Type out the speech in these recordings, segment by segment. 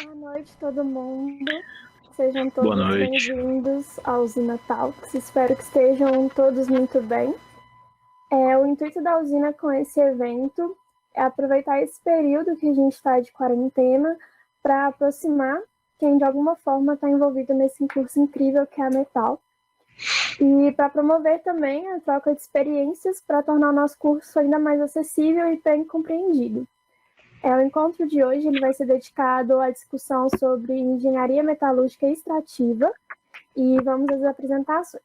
Boa noite, todo mundo. Sejam Boa todos noite. bem-vindos ao Usina Talks. Espero que estejam todos muito bem. O intuito da Usina com esse evento é aproveitar esse período que a gente está de quarentena para aproximar quem de alguma forma está envolvido nesse curso incrível que é a Metal. E para promover também a troca de experiências para tornar o nosso curso ainda mais acessível e bem compreendido. O encontro de hoje ele vai ser dedicado à discussão sobre engenharia metalúrgica extrativa e vamos às apresentações.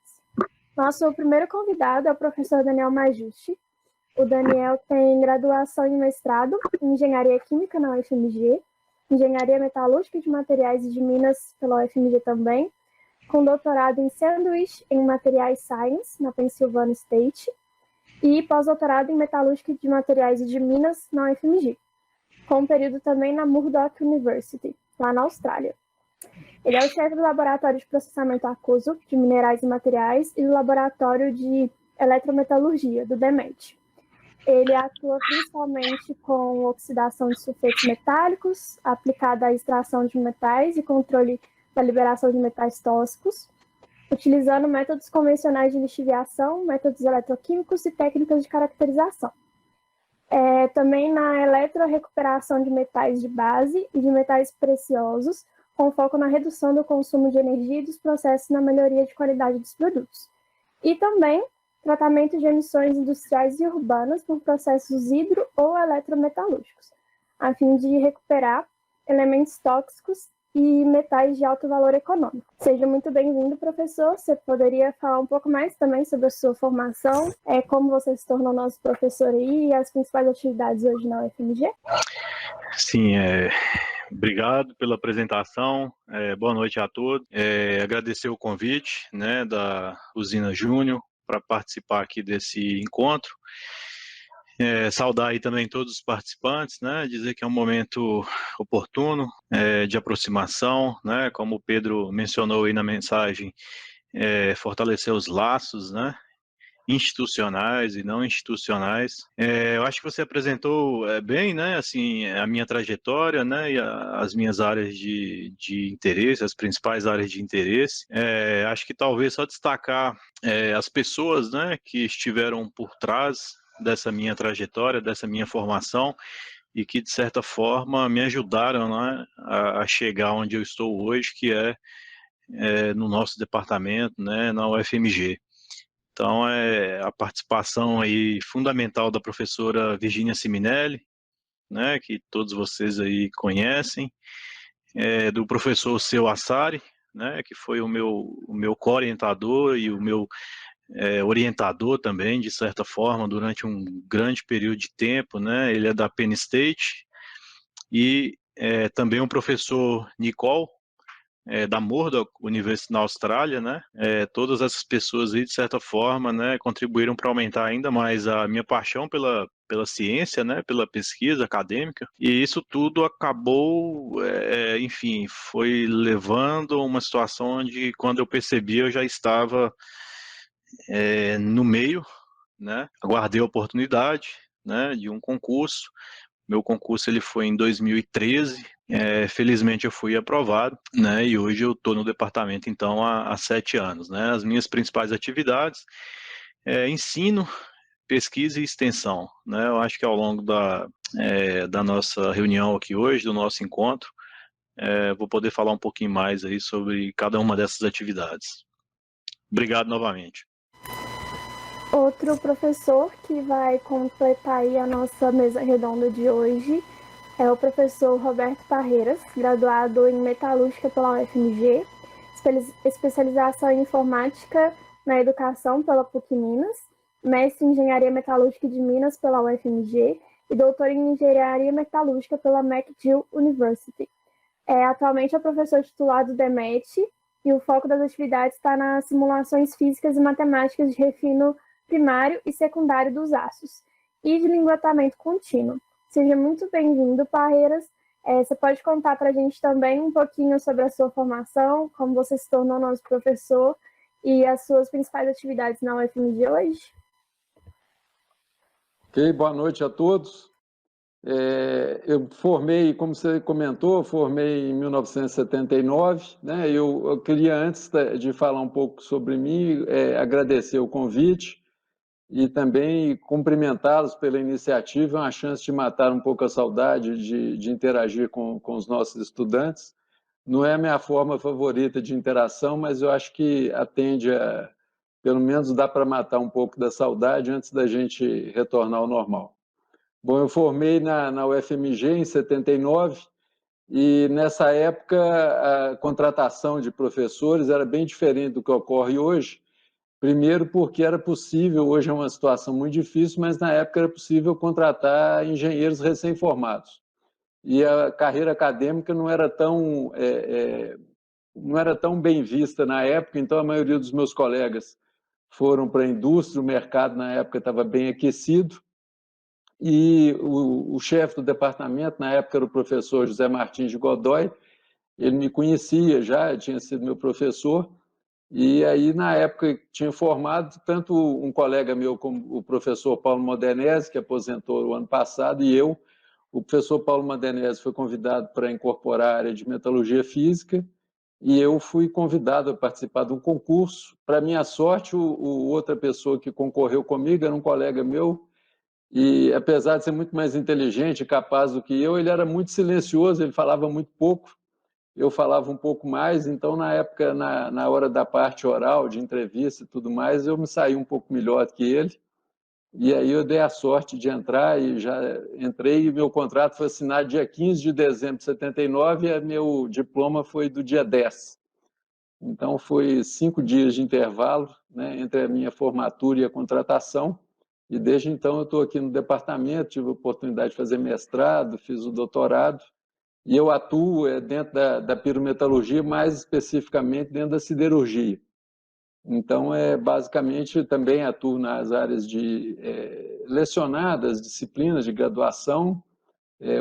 Nosso primeiro convidado é o professor Daniel Majusti. O Daniel tem graduação em mestrado em engenharia química na UFMG, engenharia metalúrgica de materiais e de minas pela UFMG também, com doutorado em sanduíche em materiais science na Pennsylvania State e pós-doutorado em metalúrgica de materiais e de minas na UFMG, com um período também na Murdoch University, lá na Austrália. Ele é o chefe do Laboratório de Processamento Aquoso de Minerais e Materiais e do Laboratório de Eletrometalurgia, do DEMET. Ele atua principalmente com oxidação de sulfetos metálicos, aplicada à extração de metais e controle da liberação de metais tóxicos, utilizando métodos convencionais de lixiviação, métodos eletroquímicos e técnicas de caracterização. Também na eletrorecuperação de metais de base e de metais preciosos, com foco na redução do consumo de energia e dos processos na melhoria de qualidade dos produtos. E também tratamento de emissões industriais e urbanas por processos hidro- ou eletrometalúrgicos, a fim de recuperar elementos tóxicos e metais de alto valor econômico. Seja muito bem-vindo, professor. Você poderia falar um pouco mais também sobre a sua formação, como você se tornou nosso professor aí e as principais atividades hoje na UFMG? Sim, obrigado pela apresentação. Boa noite a todos. Agradecer o convite, né, da Usina Júnior para participar aqui desse encontro. Saudar aí também todos os participantes, né, dizer que é um momento oportuno de aproximação, né, como o Pedro mencionou aí na mensagem, fortalecer os laços, né, institucionais e não institucionais. Eu acho que você apresentou bem, né, assim, a minha trajetória, né, e as minhas áreas de interesse, as principais áreas de interesse. Acho que talvez só destacar as pessoas, né, que estiveram por trás dessa minha trajetória, dessa minha formação, e que, de certa forma, me ajudaram, né, a chegar onde eu estou hoje, que no nosso departamento, né, na UFMG. Então, a participação aí fundamental da professora Virginia Siminelli, né, que todos vocês aí conhecem, do professor Seu Assari, né, que foi o meu co-orientador e o meu orientador também, de certa forma, durante um grande período de tempo, né, ele é da Penn State, e também o professor Nicole, da Murdoch University na Austrália, né? Todas essas pessoas aí, de certa forma, né, contribuíram para aumentar ainda mais a minha paixão pela ciência, né, pela pesquisa acadêmica, e isso tudo acabou, enfim, foi levando a uma situação onde, quando eu percebi, eu já estava no meio, né, aguardei a oportunidade, né, de um concurso. Meu concurso ele foi em 2013, felizmente eu fui aprovado, né, e hoje eu estou no departamento então há 7 anos, né. As minhas principais atividades ensino, pesquisa e extensão, né. Eu acho que ao longo da nossa reunião aqui hoje, do nosso encontro, vou poder falar um pouquinho mais aí sobre cada uma dessas atividades. Obrigado novamente. Outro professor que vai completar aí a nossa mesa redonda de hoje é o professor Roberto Parreiras, graduado em Metalúrgica pela UFMG, especialização em Informática na Educação pela PUC Minas, mestre em Engenharia Metalúrgica de Minas pela UFMG e doutor em Engenharia Metalúrgica pela McGill University. Atualmente é professor titular do DEMET e o foco das atividades está nas simulações físicas e matemáticas de refino primário e secundário dos aços e de linguetamento contínuo. Seja muito bem-vindo, Parreiras. Você pode contar para a gente também um pouquinho sobre a sua formação, como você se tornou nosso professor e as suas principais atividades na UFMG hoje? Ok, boa noite a todos. Eu formei, como você comentou, formei em 1979, né? Eu queria, antes de falar um pouco sobre mim, agradecer o convite e também cumprimentá-los pela iniciativa, é uma chance de matar um pouco a saudade de interagir com os nossos estudantes. Não é a minha forma favorita de interação, mas eu acho que atende a, pelo menos dá para matar um pouco da saudade antes da gente retornar ao normal. Bom, eu formei na UFMG em 79 e nessa época a contratação de professores era bem diferente do que ocorre hoje. Primeiro porque era possível, hoje é uma situação muito difícil, mas na época era possível contratar engenheiros recém-formados. E a carreira acadêmica não era tão bem vista na época, então a maioria dos meus colegas foram para a indústria, o mercado na época estava bem aquecido, e o chefe do departamento, na época era o professor José Martins de Godoy, ele me conhecia já, tinha sido meu professor, e aí na época tinha formado tanto um colega meu como o professor Paulo Modenese, que aposentou o ano passado, e eu. O professor Paulo Modenese foi convidado para incorporar a área de metalurgia física, e eu fui convidado a participar de um concurso. Para minha sorte, outra pessoa que concorreu comigo era um colega meu, e apesar de ser muito mais inteligente e capaz do que eu, ele era muito silencioso, ele falava muito pouco, eu falava um pouco mais, então na época, na hora da parte oral, de entrevista e tudo mais, eu me saí um pouco melhor do que ele, e aí eu dei a sorte de entrar, e já entrei, e meu contrato foi assinado dia 15 de dezembro de 79, e meu diploma foi do dia 10. Então foi 5 dias de intervalo, né, entre a minha formatura e a contratação, e desde então eu estou aqui no departamento, tive a oportunidade de fazer mestrado, fiz o doutorado, e eu atuo dentro da pirometalurgia, mais especificamente dentro da siderurgia. Então, basicamente, também atuo nas áreas de lecionar das disciplinas de graduação,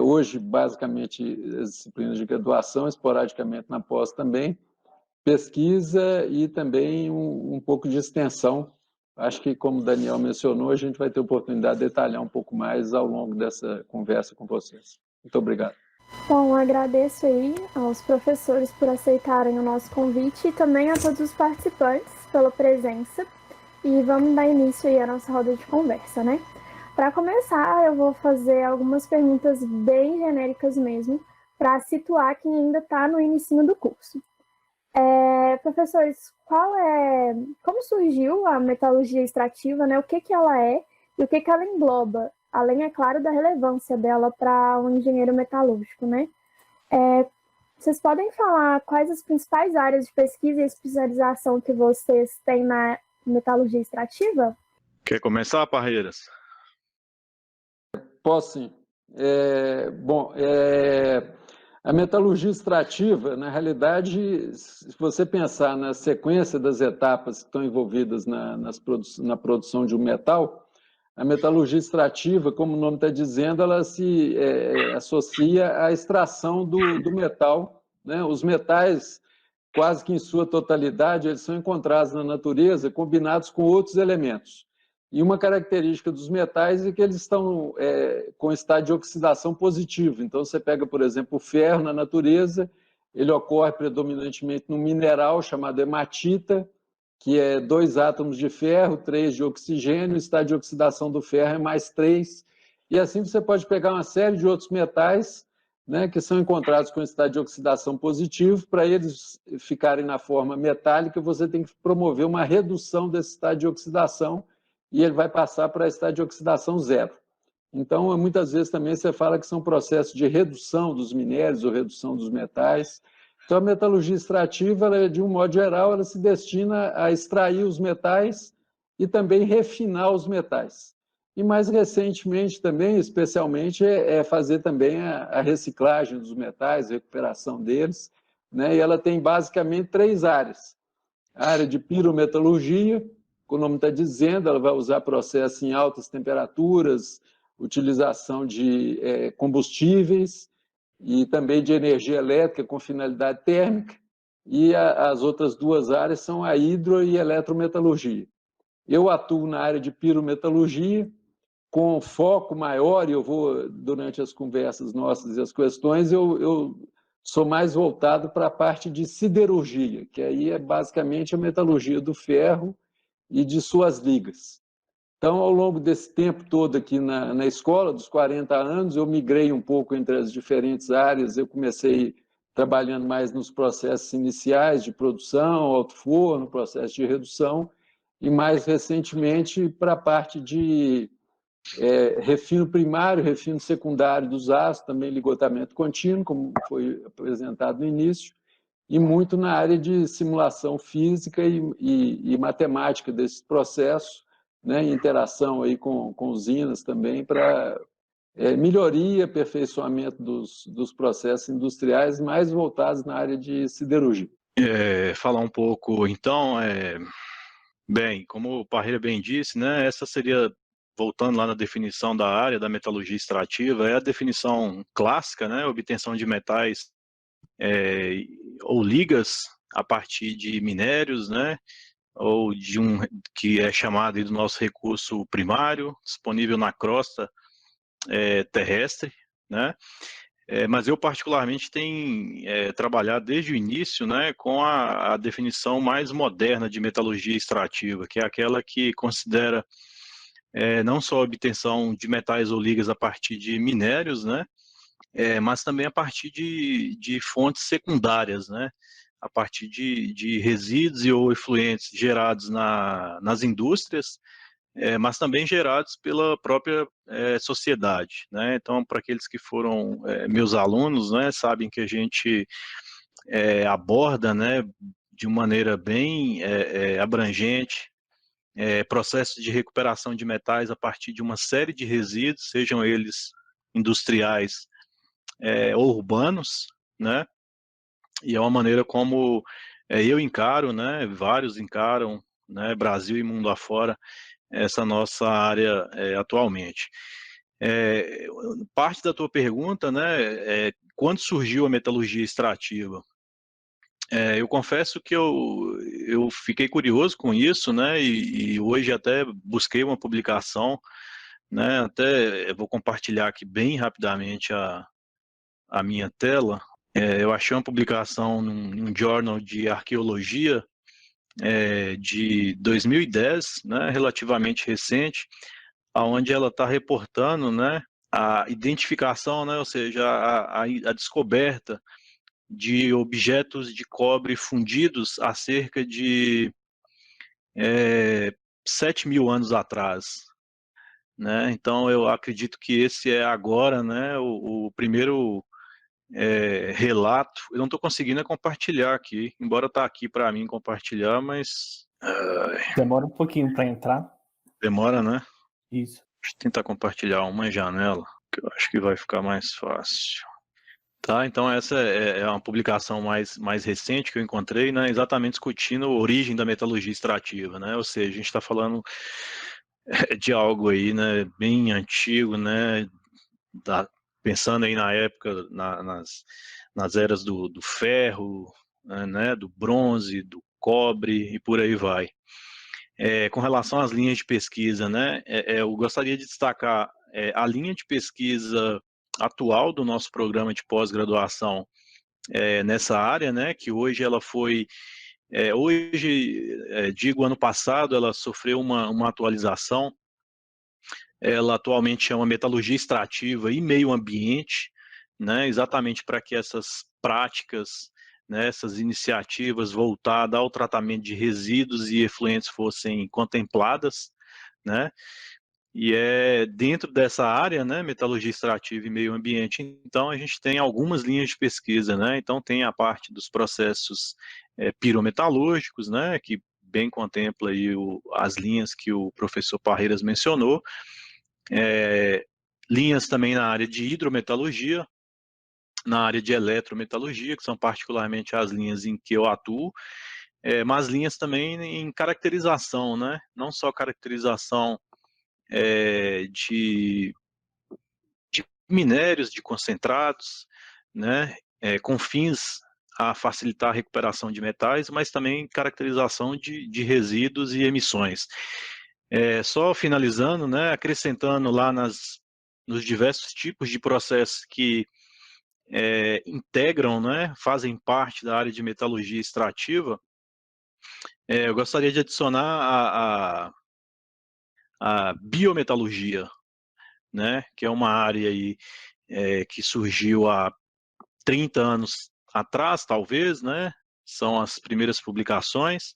hoje, basicamente, as disciplinas de graduação, esporadicamente na pós também, pesquisa e também um pouco de extensão. Acho que, como o Daniel mencionou, a gente vai ter oportunidade de detalhar um pouco mais ao longo dessa conversa com vocês. Muito obrigado. Bom, agradeço aí aos professores por aceitarem o nosso convite e também a todos os participantes pela presença. E vamos dar início aí à nossa roda de conversa, né? Para começar, eu vou fazer algumas perguntas bem genéricas mesmo, para situar quem ainda está no início do curso. Professores, como surgiu a metalurgia extrativa, né? O que ela é e o que ela engloba, além, é claro, da relevância dela para um engenheiro metalúrgico, né? Vocês podem falar quais as principais áreas de pesquisa e especialização que vocês têm na metalurgia extrativa? Quer começar, Parreiras? Posso sim. A metalurgia extrativa, na realidade, se você pensar na sequência das etapas que estão envolvidas na produção de um metal, a metalurgia extrativa, como o nome está dizendo, ela se associa à extração do metal, né? Os metais, quase que em sua totalidade, eles são encontrados na natureza combinados com outros elementos. E uma característica dos metais é que eles estão com estado de oxidação positivo. Então, você pega, por exemplo, o ferro na natureza, ele ocorre predominantemente num mineral chamado hematita, que é 2 átomos de ferro, 3 de oxigênio, o estado de oxidação do ferro é mais 3. E assim você pode pegar uma série de outros metais, né, que são encontrados com estado de oxidação positivo. Para eles ficarem na forma metálica, você tem que promover uma redução desse estado de oxidação, e ele vai passar para estado de oxidação zero. Então, muitas vezes também você fala que são processos de redução dos minérios ou redução dos metais. Então, a metalurgia extrativa, ela, de um modo geral, ela se destina a extrair os metais e também refinar os metais. E mais recentemente também, especialmente, fazer também a reciclagem dos metais, a recuperação deles, né? E ela tem basicamente 3 áreas. A área de pirometalurgia, como o nome está dizendo, ela vai usar processos em altas temperaturas, utilização de combustíveis e também de energia elétrica com finalidade térmica, e as outras 2 áreas são a hidro e eletrometalurgia. Eu atuo na área de pirometalurgia, com foco maior, e eu vou, durante as conversas nossas e as questões, eu sou mais voltado para a parte de siderurgia, que aí é basicamente a metalurgia do ferro e de suas ligas. Então, ao longo desse tempo todo aqui na escola, dos 40 anos, eu migrei um pouco entre as diferentes áreas. Eu comecei trabalhando mais nos processos iniciais de produção, alto forno, processo de redução, e mais recentemente para a parte de refino primário, refino secundário dos aços, também ligotamento contínuo, como foi apresentado no início, e muito na área de simulação física e matemática desses processos, né, em interação aí com usinas também, para melhoria, aperfeiçoamento dos processos industriais mais voltados na área de siderurgia. Falar um pouco, então, bem, como o Parreira bem disse, né, essa seria, voltando lá na definição da área da metalurgia extrativa, é a definição clássica, né, obtenção de metais ou ligas a partir de minérios, né, ou de que é chamado do nosso recurso primário, disponível na crosta terrestre, né? Mas eu particularmente tenho trabalhado desde o início, né, com a definição mais moderna de metalurgia extrativa, que é aquela que considera não só a obtenção de metais ou ligas a partir de minérios, né, mas também a partir de fontes secundárias, né, a partir de resíduos e ou efluentes gerados nas indústrias, mas também gerados pela própria sociedade, né? Então, para aqueles que foram meus alunos, né, sabem que a gente aborda, né, de uma maneira bem abrangente, processos de recuperação de metais a partir de uma série de resíduos, sejam eles industriais ou urbanos, né? E é uma maneira como eu encaro, né, vários encaram, né, Brasil e mundo afora, essa nossa área atualmente. Parte da tua pergunta, né, quando surgiu a metalurgia extrativa? Eu confesso que eu fiquei curioso com isso, né, e hoje até busquei uma publicação, né, até vou compartilhar aqui bem rapidamente a minha tela. Eu achei uma publicação num journal de arqueologia de 2010, né, relativamente recente, onde ela está reportando, né, a identificação, né, ou seja, a descoberta de objetos de cobre fundidos há cerca de 7 mil anos atrás. Né? Então, eu acredito que esse é agora, né, o primeiro relato. Eu não estou conseguindo compartilhar aqui, embora está aqui para mim compartilhar, mas demora um pouquinho para entrar. Demora, né? Isso. Deixa eu tentar compartilhar uma janela, que eu acho que vai ficar mais fácil. Tá, então essa é uma publicação mais recente que eu encontrei, né, exatamente discutindo a origem da metalurgia extrativa, né, ou seja, a gente está falando de algo aí, né, bem antigo, né, pensando aí na época, nas eras do ferro, né, do bronze, do cobre e por aí vai. Com relação às linhas de pesquisa, né, eu gostaria de destacar a linha de pesquisa atual do nosso programa de pós-graduação nessa área, né, que hoje ela foi, digo ano passado, ela sofreu uma atualização. Ela atualmente chama metalurgia extrativa e meio ambiente, né, exatamente para que essas práticas, né, essas iniciativas voltadas ao tratamento de resíduos e efluentes fossem contempladas, né, e dentro dessa área, né, metalurgia extrativa e meio ambiente, então a gente tem algumas linhas de pesquisa, né, então tem a parte dos processos pirometalúrgicos, né, que bem contempla aí as linhas que o professor Parreiras mencionou, linhas também na área de hidrometalurgia, na área de eletrometalurgia, que são particularmente as linhas em que eu atuo, mas linhas também em caracterização, né, não só caracterização de minérios, de concentrados, né, com fins a facilitar a recuperação de metais, mas também caracterização de resíduos e emissões. Só finalizando, né, acrescentando lá nos diversos tipos de processos que integram, né, fazem parte da área de metalurgia extrativa, eu gostaria de adicionar a biometalurgia, né, que é uma área aí, que surgiu há 30 anos atrás, talvez, né, são as primeiras publicações,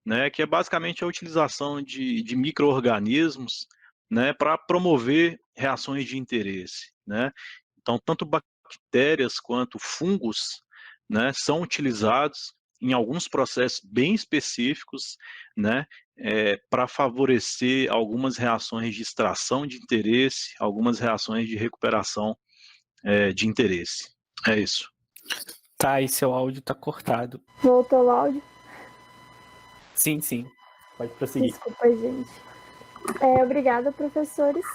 né, que é basicamente a utilização de micro-organismos, né, para promover reações de interesse, né. Então, tanto bactérias quanto fungos, né, são utilizados em alguns processos bem específicos, né, para favorecer algumas reações de extração de interesse, algumas reações de recuperação de interesse. É isso. Tá, e seu áudio tá cortado. Voltou o áudio? Sim, sim. Pode prosseguir. Desculpa, gente. Obrigada, professores.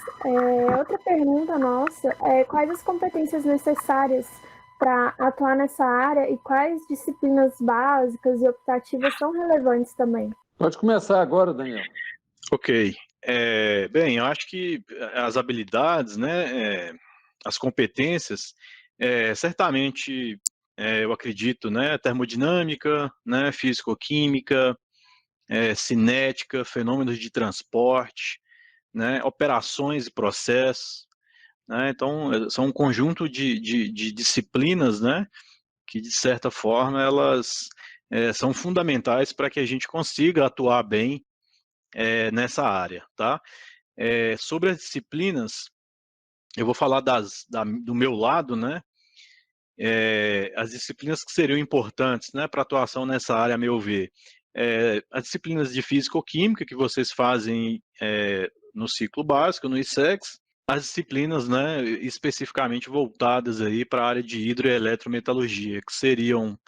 Outra pergunta nossa é quais as competências necessárias para atuar nessa área e quais disciplinas básicas e optativas são relevantes também? Pode começar agora, Daniel. Ok. Bem, eu acho que as habilidades, né, as competências, certamente, eu acredito, né, termodinâmica, né, físico-química, cinética, fenômenos de transporte, né, operações e processos, né, então são um conjunto de disciplinas, né, que de certa forma elas são fundamentais para que a gente consiga atuar bem nessa área, tá? Sobre as disciplinas, eu vou falar do meu lado, né? As disciplinas que seriam importantes, né, para atuação nessa área, a meu ver, as disciplinas de físico-química que vocês fazem no ciclo básico, no ISEX, as disciplinas, né, especificamente voltadas aí para a área de hidro- e eletrometalurgia, que seriam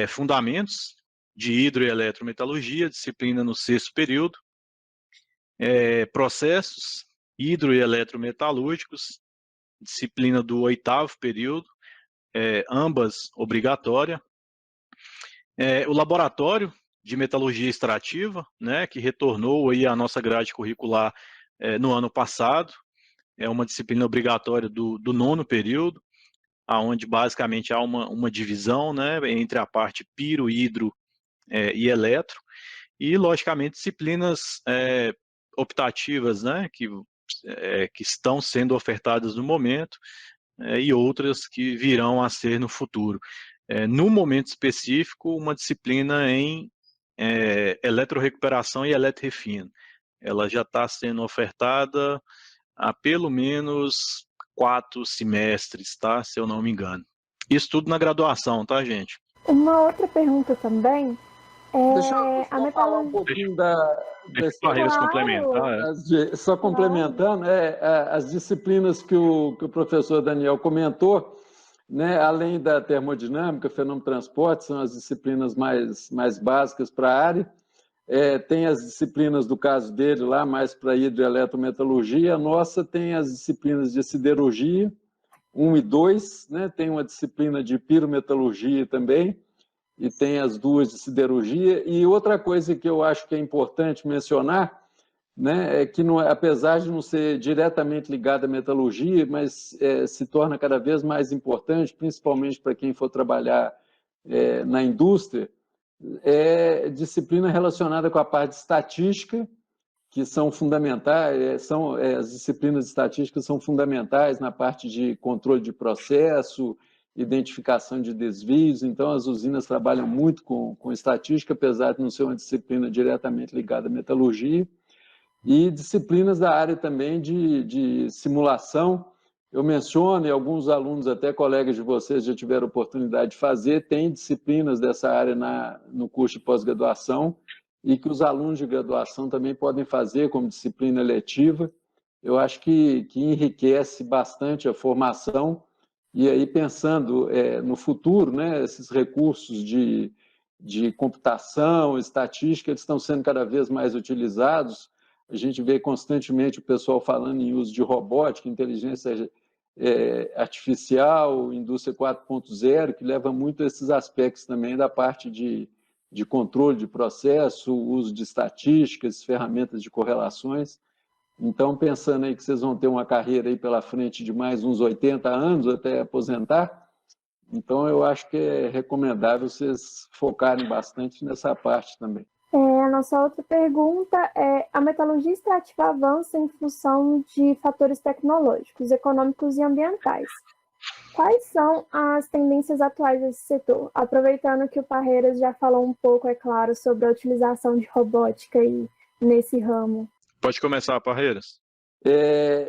fundamentos de hidro- e eletrometalurgia, disciplina no sexto período, processos hidro- e eletrometalúrgicos, disciplina do oitavo período, ambas obrigatória. O laboratório de metalurgia extrativa, né, que retornou aí à nossa grade curricular no ano passado, é uma disciplina obrigatória do nono período, aonde basicamente há uma divisão, né, entre a parte piro, hidro e eletro, e logicamente disciplinas optativas, né, que estão sendo ofertadas no momento, e outras que virão a ser no futuro. No momento específico, uma disciplina em eletrorecuperação e eletrorefino. Ela já está sendo ofertada há pelo menos 4 semestres, tá? Se eu não me engano. Isso tudo na graduação, tá, gente? Uma outra pergunta também Deixa eu a só falar um metalurgia. pouquinho Deixa o Barreiras complementar. só complementando, as disciplinas que o professor Daniel comentou, né, além da termodinâmica, fenômeno transporte, são as disciplinas mais básicas para a área. Tem as disciplinas, do caso dele, lá mais para hidroeletrometalurgia. A nossa tem as disciplinas de siderurgia, 1 e 2, né? Tem uma disciplina de pirometalurgia também, e tem as duas de siderurgia. E outra coisa que eu acho que é importante mencionar, né, é que, apesar de não ser diretamente ligada à metalurgia, mas se torna cada vez mais importante, principalmente para quem for trabalhar na indústria, disciplina relacionada com a parte de estatística, que são fundamentais, as disciplinas estatísticas são fundamentais na parte de controle de processo, identificação de desvios. Então, as usinas trabalham muito com estatística, apesar de não ser uma disciplina diretamente ligada à metalurgia. E disciplinas da área também de simulação. Eu menciono, e alguns alunos, até colegas de vocês, já tiveram oportunidade de fazer, tem disciplinas dessa área no curso de pós-graduação, e que os alunos de graduação também podem fazer como disciplina eletiva. Eu acho que enriquece bastante a formação, e aí pensando no futuro, né, esses recursos de computação, estatística, eles estão sendo cada vez mais utilizados. A gente vê constantemente o pessoal falando em uso de robótica, inteligência artificial, indústria 4.0, que leva muito a esses aspectos também da parte de de controle de processo, uso de estatísticas, ferramentas de correlações. Então, pensando aí que vocês vão ter uma carreira aí pela frente de mais uns 80 anos até aposentar, então eu acho que é recomendável vocês focarem bastante nessa parte também. A nossa outra pergunta é: a metalurgia extrativa avança em função de fatores tecnológicos, econômicos e ambientais. Quais são as tendências atuais desse setor? Aproveitando que o Parreiras já falou um pouco, é claro, sobre a utilização de robótica aí nesse ramo. Pode começar, Parreiras.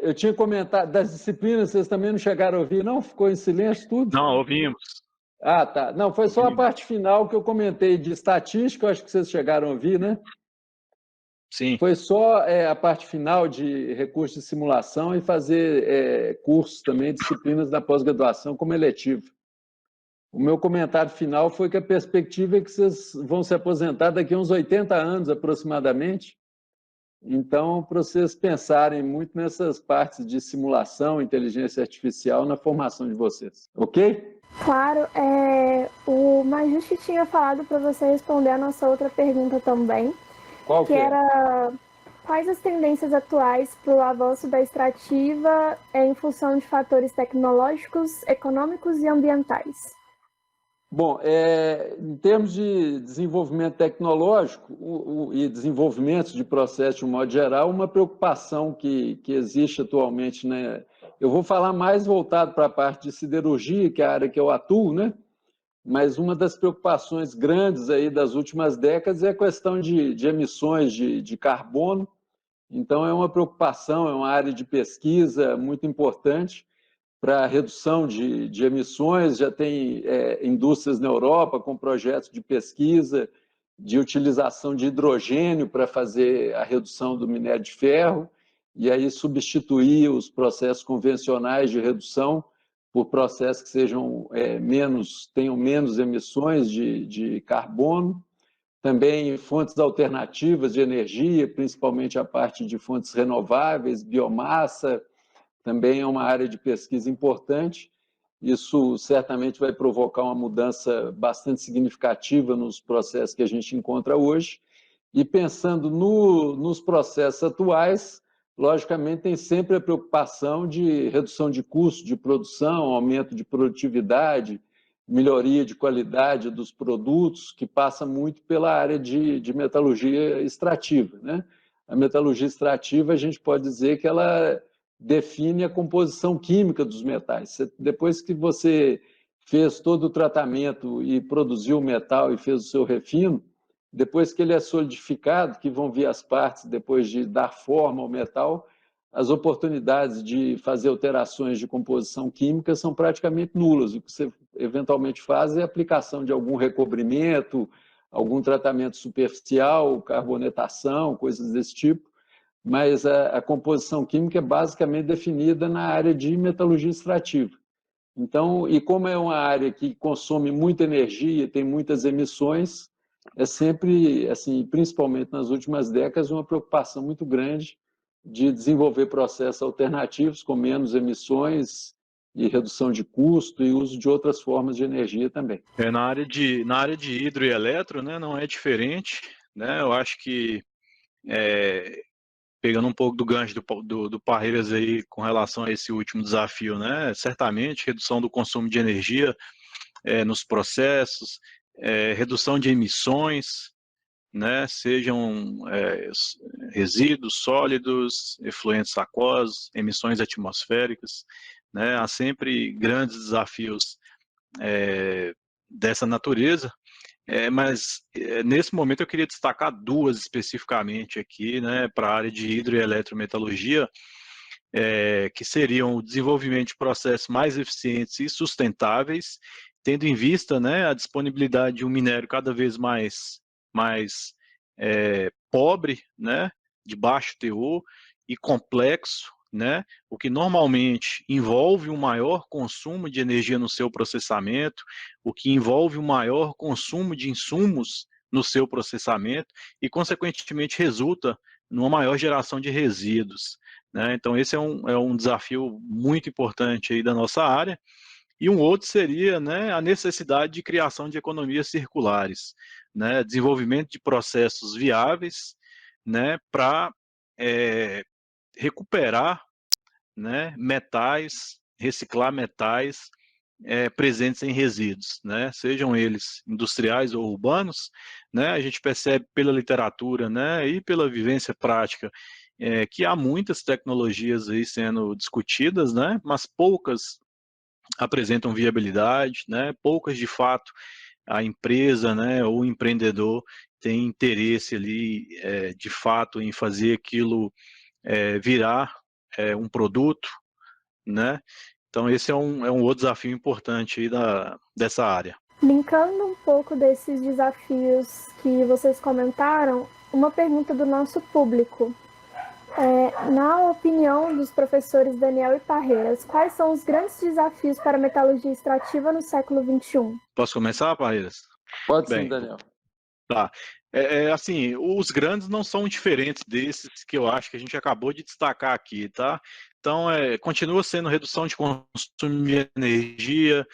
Eu tinha comentado das disciplinas, vocês também não chegaram a ouvir, não? Ficou em silêncio tudo? Não, ouvimos. Ah, tá. Não, foi só a parte final que eu comentei de estatística, eu acho que vocês chegaram a ouvir, né? Sim. Foi só a parte final de recursos de simulação e fazer cursos também, disciplinas da pós-graduação como eletivo. O meu comentário final foi que a perspectiva é que vocês vão se aposentar daqui a uns 80 anos aproximadamente. Então, para vocês pensarem muito nessas partes de simulação, inteligência artificial na formação de vocês, ok? Claro, o Majusti tinha falado para você responder a nossa outra pergunta também. Qual que era quais as tendências atuais para o avanço da extrativa em função de fatores tecnológicos, econômicos e ambientais? Bom, em termos de desenvolvimento tecnológico e desenvolvimento de processos de um modo geral, uma preocupação que existe atualmente, né? Eu vou falar mais voltado para a parte de siderurgia, que é a área que eu atuo, né? Mas uma das preocupações grandes aí das últimas décadas é a questão de emissões de carbono. Então, é uma preocupação, é uma área de pesquisa muito importante para a redução de emissões. Já tem indústrias na Europa com projetos de pesquisa de utilização de hidrogênio para fazer a redução do minério de ferro e aí substituir os processos convencionais de redução por processos que sejam tenham menos emissões de carbono. Também fontes alternativas de energia, principalmente a parte de fontes renováveis, biomassa, também é uma área de pesquisa importante. Isso certamente vai provocar uma mudança bastante significativa nos processos que a gente encontra hoje. E pensando nos processos atuais, logicamente tem sempre a preocupação de redução de custo de produção, aumento de produtividade, melhoria de qualidade dos produtos, que passa muito pela área de metalurgia extrativa, né? A metalurgia extrativa, a gente pode dizer que ela define a composição química dos metais. Depois que você fez todo o tratamento e produziu o metal e fez o seu refino, depois que ele é solidificado, que vão vir as partes depois de dar forma ao metal, as oportunidades de fazer alterações de composição química são praticamente nulas. O que você eventualmente faz é a aplicação de algum recobrimento, algum tratamento superficial, carbonetação, coisas desse tipo, mas a composição química é basicamente definida na área de metalurgia extrativa. Então, e como é uma área que consome muita energia, tem muitas emissões, é sempre, assim, principalmente nas últimas décadas, uma preocupação muito grande de desenvolver processos alternativos com menos emissões e redução de custo e uso de outras formas de energia também. Na área de hidro e eletro, né, não é diferente, né? Eu acho que pegando um pouco do gancho do Parreiras aí com relação a esse último desafio, né? Certamente redução do consumo de energia nos processos, redução de emissões, né? Sejam resíduos sólidos, efluentes aquosos, emissões atmosféricas, né? Há sempre grandes desafios dessa natureza. Mas nesse momento eu queria destacar duas especificamente aqui, né, para a área de hidro e eletrometalurgia, que seriam o desenvolvimento de processos mais eficientes e sustentáveis, tendo em vista, né, a disponibilidade de um minério cada vez mais pobre, né, de baixo teor e complexo, né, o que normalmente envolve um maior consumo de energia no seu processamento, o que envolve um maior consumo de insumos no seu processamento e, consequentemente, resulta numa maior geração de resíduos, né? Então, esse é um desafio muito importante aí da nossa área. E um outro seria, né, a necessidade de criação de economias circulares. né, desenvolvimento de processos viáveis, né, para recuperar, né, metais, reciclar metais presentes em resíduos, né, sejam eles industriais ou urbanos, né, a gente percebe pela literatura, né, e pela vivência prática que há muitas tecnologias aí sendo discutidas, né, mas poucas apresentam viabilidade, né, poucas de fato a empresa, né, ou o empreendedor tem interesse ali de fato em fazer aquilo virar um produto, né? Então esse é um outro desafio importante aí dessa área. Linkando um pouco desses desafios que vocês comentaram, uma pergunta do nosso público. Na opinião dos professores Daniel e Parreiras, quais são os grandes desafios para a metalurgia extrativa no século XXI? Posso começar, Parreiras? Pode sim, Daniel. Tá. Assim, os grandes não são diferentes desses que eu acho que a gente acabou de destacar aqui, tá? Então, continua sendo redução de consumo de energia,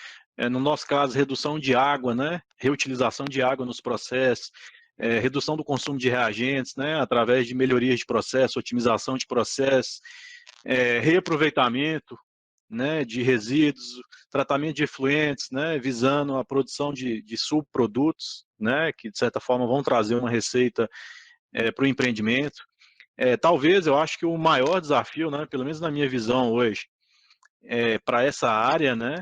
no nosso caso, redução de água, né? Reutilização de água nos processos, redução do consumo de reagentes, né? Através de melhorias de processo, otimização de processos, reaproveitamento, né, de resíduos, tratamento de efluentes, né, visando a produção de subprodutos, né, que de certa forma vão trazer uma receita para o empreendimento. Talvez eu acho que o maior desafio, né, pelo menos na minha visão hoje, para essa área, né,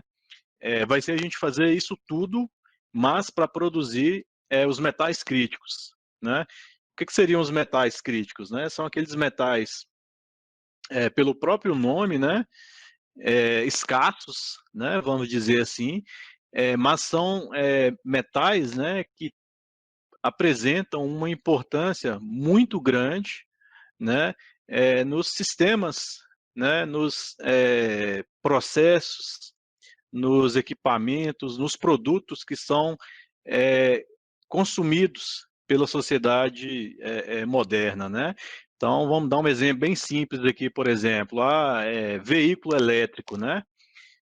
vai ser a gente fazer isso tudo, mas para produzir os metais críticos, né? O que seriam os metais críticos, né? São aqueles metais, pelo próprio nome, né, escassos, né, vamos dizer assim, mas são metais, né, que apresentam uma importância muito grande, né, nos sistemas, né, nos processos, nos equipamentos, nos produtos que são consumidos pela sociedade moderna, né? Então, vamos dar um exemplo bem simples aqui, por exemplo, veículo elétrico, né?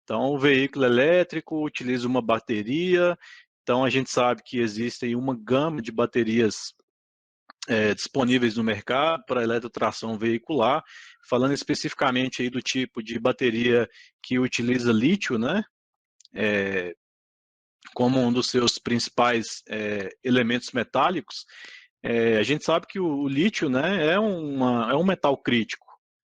Então, o veículo elétrico utiliza uma bateria, então a gente sabe que existem uma gama de baterias disponíveis no mercado para eletrotração veicular, falando especificamente aí do tipo de bateria que utiliza lítio, né? Como um dos seus principais elementos metálicos. A gente sabe que o lítio, né, é um metal crítico,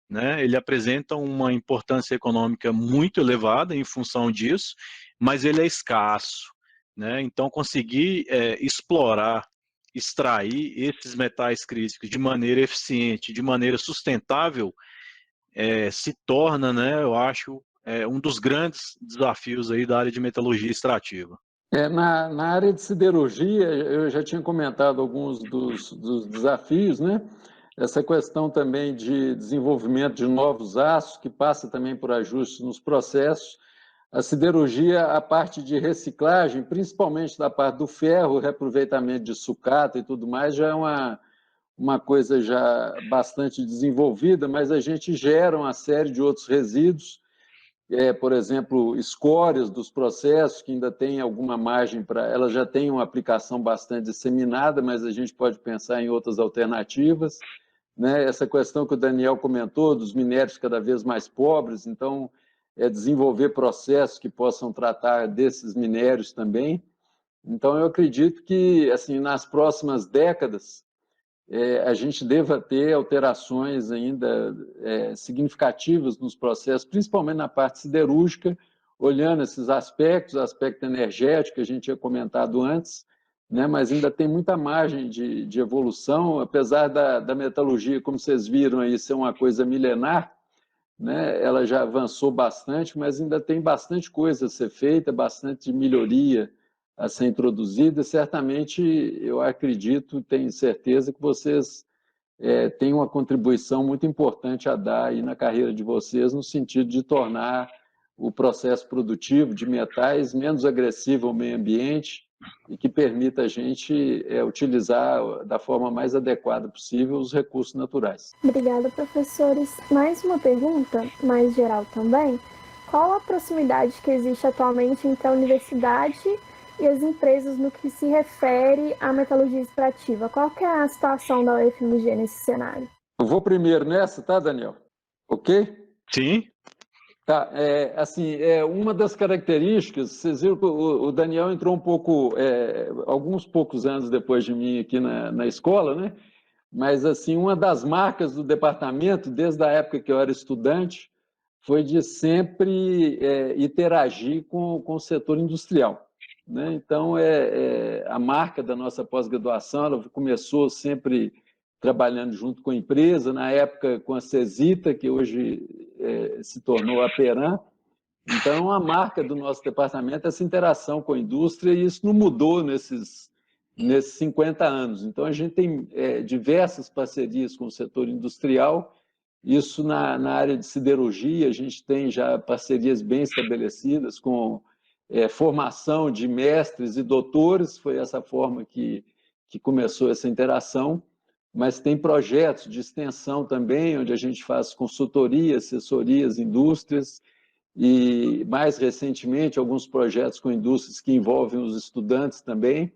né? Ele apresenta uma importância econômica muito elevada em função disso, mas ele é escasso, né? Então, conseguir explorar, extrair esses metais críticos de maneira eficiente, de maneira sustentável, se torna, né, eu acho, um dos grandes desafios aí da área de metalurgia extrativa. Na área de siderurgia, eu já tinha comentado alguns dos desafios, né? Essa questão também de desenvolvimento de novos aços, que passa também por ajustes nos processos. A siderurgia, a parte de reciclagem, principalmente da parte do ferro, reaproveitamento de sucata e tudo mais, já é uma coisa já bastante desenvolvida, mas a gente gera uma série de outros resíduos, por exemplo, escórias dos processos, que ainda tem alguma margem para... Ela já tem uma aplicação bastante disseminada, mas a gente pode pensar em outras alternativas, né? Essa questão que o Daniel comentou, dos minérios cada vez mais pobres, então, desenvolver processos que possam tratar desses minérios também. Então, eu acredito que, assim, nas próximas décadas, a gente deva ter alterações ainda significativas nos processos, principalmente na parte siderúrgica, olhando esses aspectos, o aspecto energético que a gente tinha comentado antes, né? Mas ainda tem muita margem de evolução, apesar da metalurgia, como vocês viram aí, ser uma coisa milenar, né? Ela já avançou bastante, mas ainda tem bastante coisa a ser feita, bastante melhoria a ser introduzida. Certamente, eu acredito, tenho certeza que vocês têm uma contribuição muito importante a dar aí na carreira de vocês, no sentido de tornar o processo produtivo de metais menos agressivo ao meio ambiente e que permita a gente utilizar da forma mais adequada possível os recursos naturais. Obrigada, professores. Mais uma pergunta, mais geral também. Qual a proximidade que existe atualmente entre a universidade e as empresas no que se refere à metalurgia extrativa? Qual que é a situação da UFMG nesse cenário? Eu vou primeiro nessa, tá, Daniel? Ok? Sim. Tá, assim, uma das características, vocês viram que o Daniel entrou um pouco, alguns poucos anos depois de mim aqui na escola, né? Mas, assim, uma das marcas do departamento, desde a época que eu era estudante, foi de sempre interagir com o setor industrial, né? Então, a marca da nossa pós-graduação, ela começou sempre trabalhando junto com a empresa, na época com a Cesita, que hoje se tornou a Peram. Então, a marca do nosso departamento é essa interação com a indústria, e isso não mudou nesses 50 anos. Então, a gente tem diversas parcerias com o setor industrial. Isso na área de siderurgia, a gente tem já parcerias bem estabelecidas com formação de mestres e doutores, foi essa forma que começou essa interação, mas tem projetos de extensão também, onde a gente faz consultoria, assessorias, indústrias, e mais recentemente alguns projetos com indústrias que envolvem os estudantes também,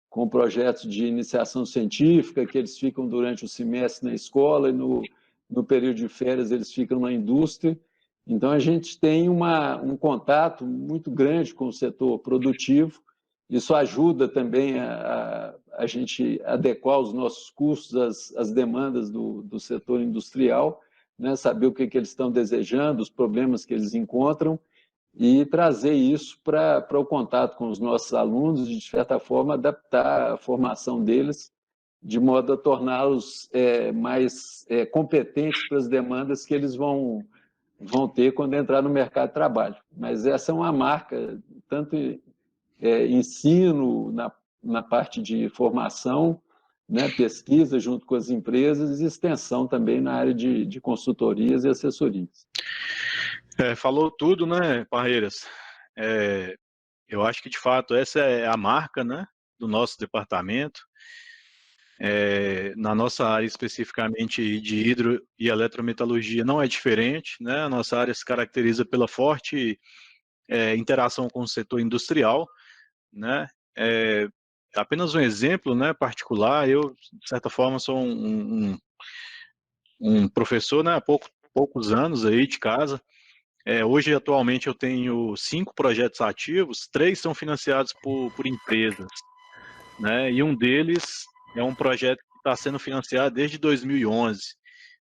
com projetos de iniciação científica, que eles ficam durante o semestre na escola e no período de férias eles ficam na indústria. Então, a gente tem um contato muito grande com o setor produtivo. Isso ajuda também a gente adequar os nossos custos às demandas do setor industrial, né? Saber o que eles estão desejando, os problemas que eles encontram, e trazer isso para o contato com os nossos alunos e, de certa forma, adaptar a formação deles de modo a torná-los mais competentes para as demandas que eles vão ter quando entrar no mercado de trabalho. Mas essa é uma marca, tanto ensino na parte de formação, né, pesquisa junto com as empresas, e extensão também na área de consultorias e assessorias. Falou tudo, né, Parreiras? Eu acho que, de fato, essa é a marca, né, do nosso departamento. Na nossa área, especificamente de hidro e eletrometalurgia, não é diferente, né? A nossa área se caracteriza pela forte interação com o setor industrial, né? Apenas um exemplo, né, particular, eu, de certa forma, sou um professor, né, há poucos anos aí de casa. Hoje, atualmente, eu tenho 5 projetos ativos, 3 são financiados por empresas, né? E um deles é um projeto que está sendo financiado desde 2011.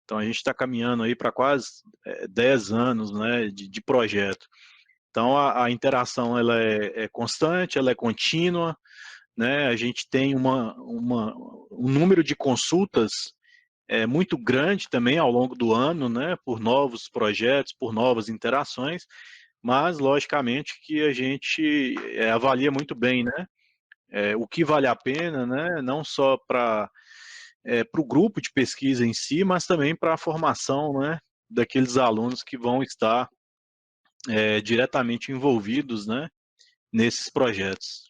Então, a gente está caminhando aí para quase 10 anos, né, de projeto. Então, a interação ela é constante, ela é contínua, né? A gente tem um número de consultas muito grande também ao longo do ano, né, por novos projetos, por novas interações, mas, logicamente, que a gente avalia muito bem, né, o que vale a pena, né, não só para o grupo de pesquisa em si, mas também para a formação, né, daqueles alunos que vão estar diretamente envolvidos, né, nesses projetos.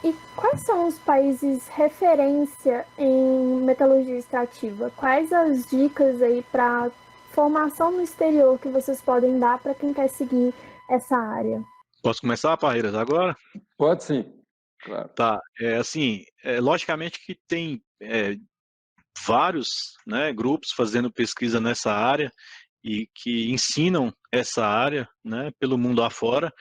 E quais são os países referência em metalurgia extrativa? Quais as dicas aí para formação no exterior que vocês podem dar para quem quer seguir essa área? Posso começar, Parreiras, agora? Pode sim, claro. Tá, assim, logicamente que tem vários, né, grupos fazendo pesquisa nessa área e que ensinam essa área, né, pelo mundo afora,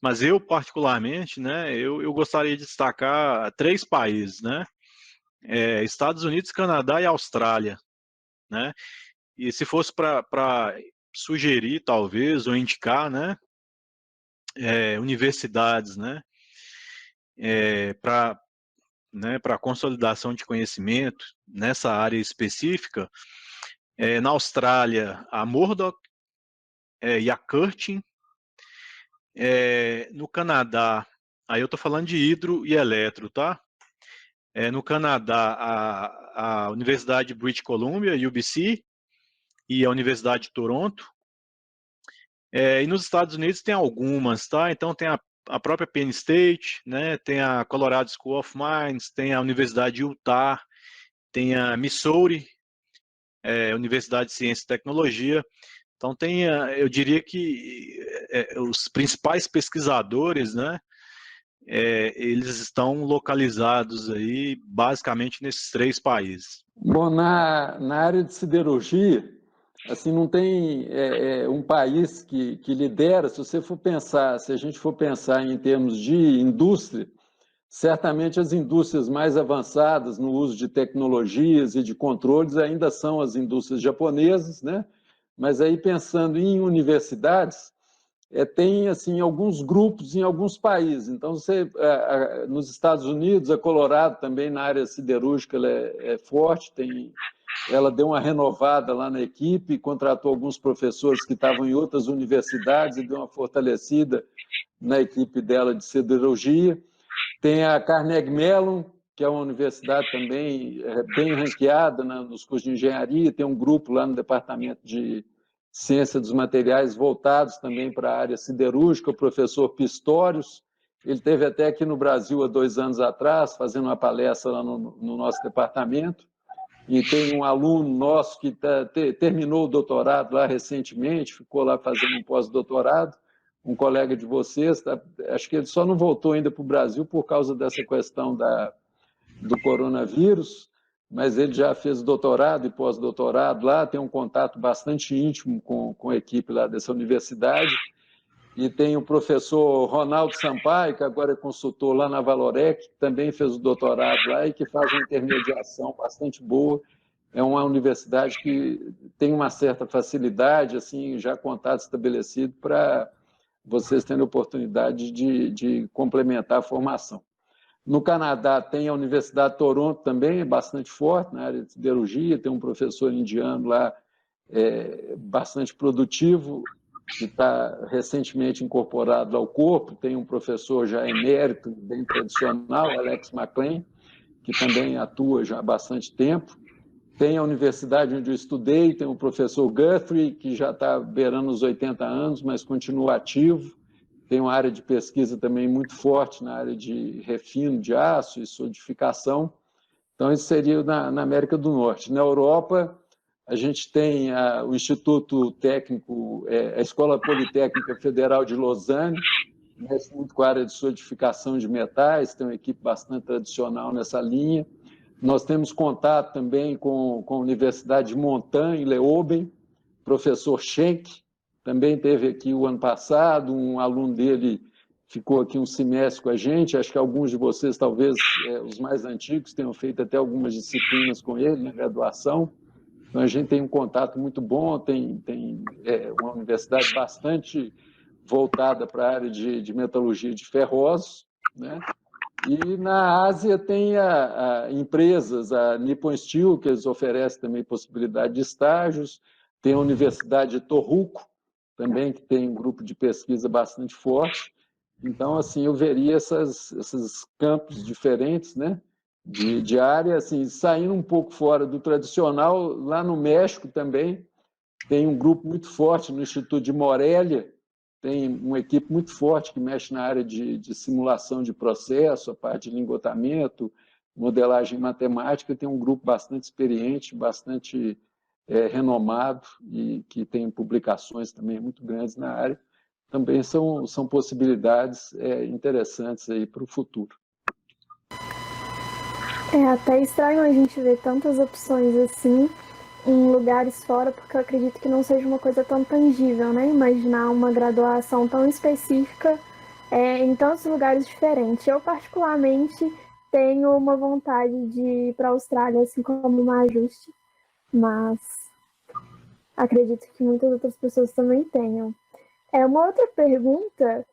mas eu, particularmente, né, eu gostaria de destacar 3 países, né, Estados Unidos, Canadá e Austrália, né, e se fosse para sugerir, talvez, ou indicar, né, universidades, né, para a consolidação de conhecimento nessa área específica, na Austrália, a Murdoch e a Curtin. No Canadá, aí eu estou falando de hidro e eletro, tá? No Canadá, a Universidade de British Columbia, UBC, e a Universidade de Toronto. E nos Estados Unidos tem algumas, tá? Então tem a própria Penn State, né? Tem a Colorado School of Mines, tem a Universidade de Utah, tem a Missouri, Universidade de Ciência e Tecnologia. Então eu diria que os principais pesquisadores, né, eles estão localizados aí basicamente nesses 3 países? Bom, na área de siderurgia, assim, não tem um país que lidera. Se a gente for pensar em termos de indústria, certamente as indústrias mais avançadas no uso de tecnologias e de controles ainda são as indústrias japonesas, né? Mas aí pensando em universidades, tem assim alguns grupos em alguns países. Então, nos Estados Unidos, a Colorado também na área siderúrgica ela é forte, ela deu uma renovada lá na equipe, contratou alguns professores que estavam em outras universidades e deu uma fortalecida na equipe dela de siderurgia. Tem a Carnegie Mellon, que é uma universidade também bem ranqueada nos cursos de engenharia, tem um grupo lá no departamento de ciência dos materiais voltados também para a área siderúrgica, o professor Pistorius. Ele esteve até aqui no Brasil há 2 anos atrás, fazendo uma palestra lá no nosso departamento. E tem um aluno nosso que terminou o doutorado lá recentemente, ficou lá fazendo um pós-doutorado, um colega de vocês, acho que ele só não voltou ainda para o Brasil por causa dessa questão do coronavírus, mas ele já fez doutorado e pós-doutorado lá, tem um contato bastante íntimo com a equipe lá dessa universidade. E tem o professor Ronaldo Sampaio, que agora é consultor lá na Valorec, que também fez o doutorado lá e que faz uma intermediação bastante boa. É uma universidade que tem uma certa facilidade, assim, já contato estabelecido para vocês terem a oportunidade de complementar a formação. No Canadá tem a Universidade de Toronto também, é bastante forte na área de siderurgia, tem um professor indiano lá bastante produtivo, que está recentemente incorporado ao corpo, tem um professor já emérito, bem tradicional, Alex McLean, que também atua já há bastante tempo. Tem a universidade onde eu estudei, tem o professor Guthrie, que já está beirando os 80 anos, mas continua ativo. Tem uma área de pesquisa também muito forte na área de refino de aço e solidificação. Então, isso seria na América do Norte. Na Europa, a gente tem o Instituto Técnico, a Escola Politécnica Federal de Lausanne, mexe muito com a área de solidificação de metais, tem uma equipe bastante tradicional nessa linha. Nós temos contato também com a Universidade de Montan, em Leoben, professor Schenck, também teve aqui o ano passado, um aluno dele ficou aqui um semestre com a gente, acho que alguns de vocês, talvez os mais antigos, tenham feito até algumas disciplinas com ele na graduação. Então, a gente tem um contato muito bom, tem uma universidade bastante voltada para a área de metalurgia de ferrosos, né? E na Ásia tem empresas, a Nippon Steel, que eles oferecem também possibilidade de estágios, tem a Universidade de Tohoku, também, que tem um grupo de pesquisa bastante forte. Então, assim, eu veria esses campos diferentes, né, de área, assim, saindo um pouco fora do tradicional. Lá no México também tem um grupo muito forte no Instituto de Morelia, tem uma equipe muito forte que mexe na área de simulação de processo, a parte de lingotamento, modelagem matemática, tem um grupo bastante experiente, bastante renomado e que tem publicações também muito grandes na área. Também são possibilidades interessantes aí para o futuro. É até estranho a gente ver tantas opções assim em lugares fora, porque eu acredito que não seja uma coisa tão tangível, né? Imaginar uma graduação tão específica em tantos lugares diferentes. Eu, particularmente, tenho uma vontade de ir para a Austrália, assim como uma ajuste, mas acredito que muitas outras pessoas também tenham. Uma outra pergunta,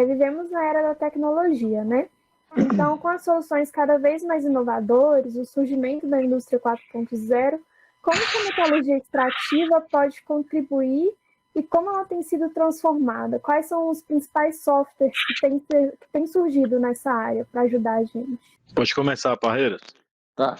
vivemos na era da tecnologia, né? Então, com as soluções cada vez mais inovadoras, o surgimento da indústria 4.0, como que a metalurgia extrativa pode contribuir e como ela tem sido transformada? Quais são os principais softwares que têm surgido nessa área para ajudar a gente? Pode começar, Parreiras. Tá.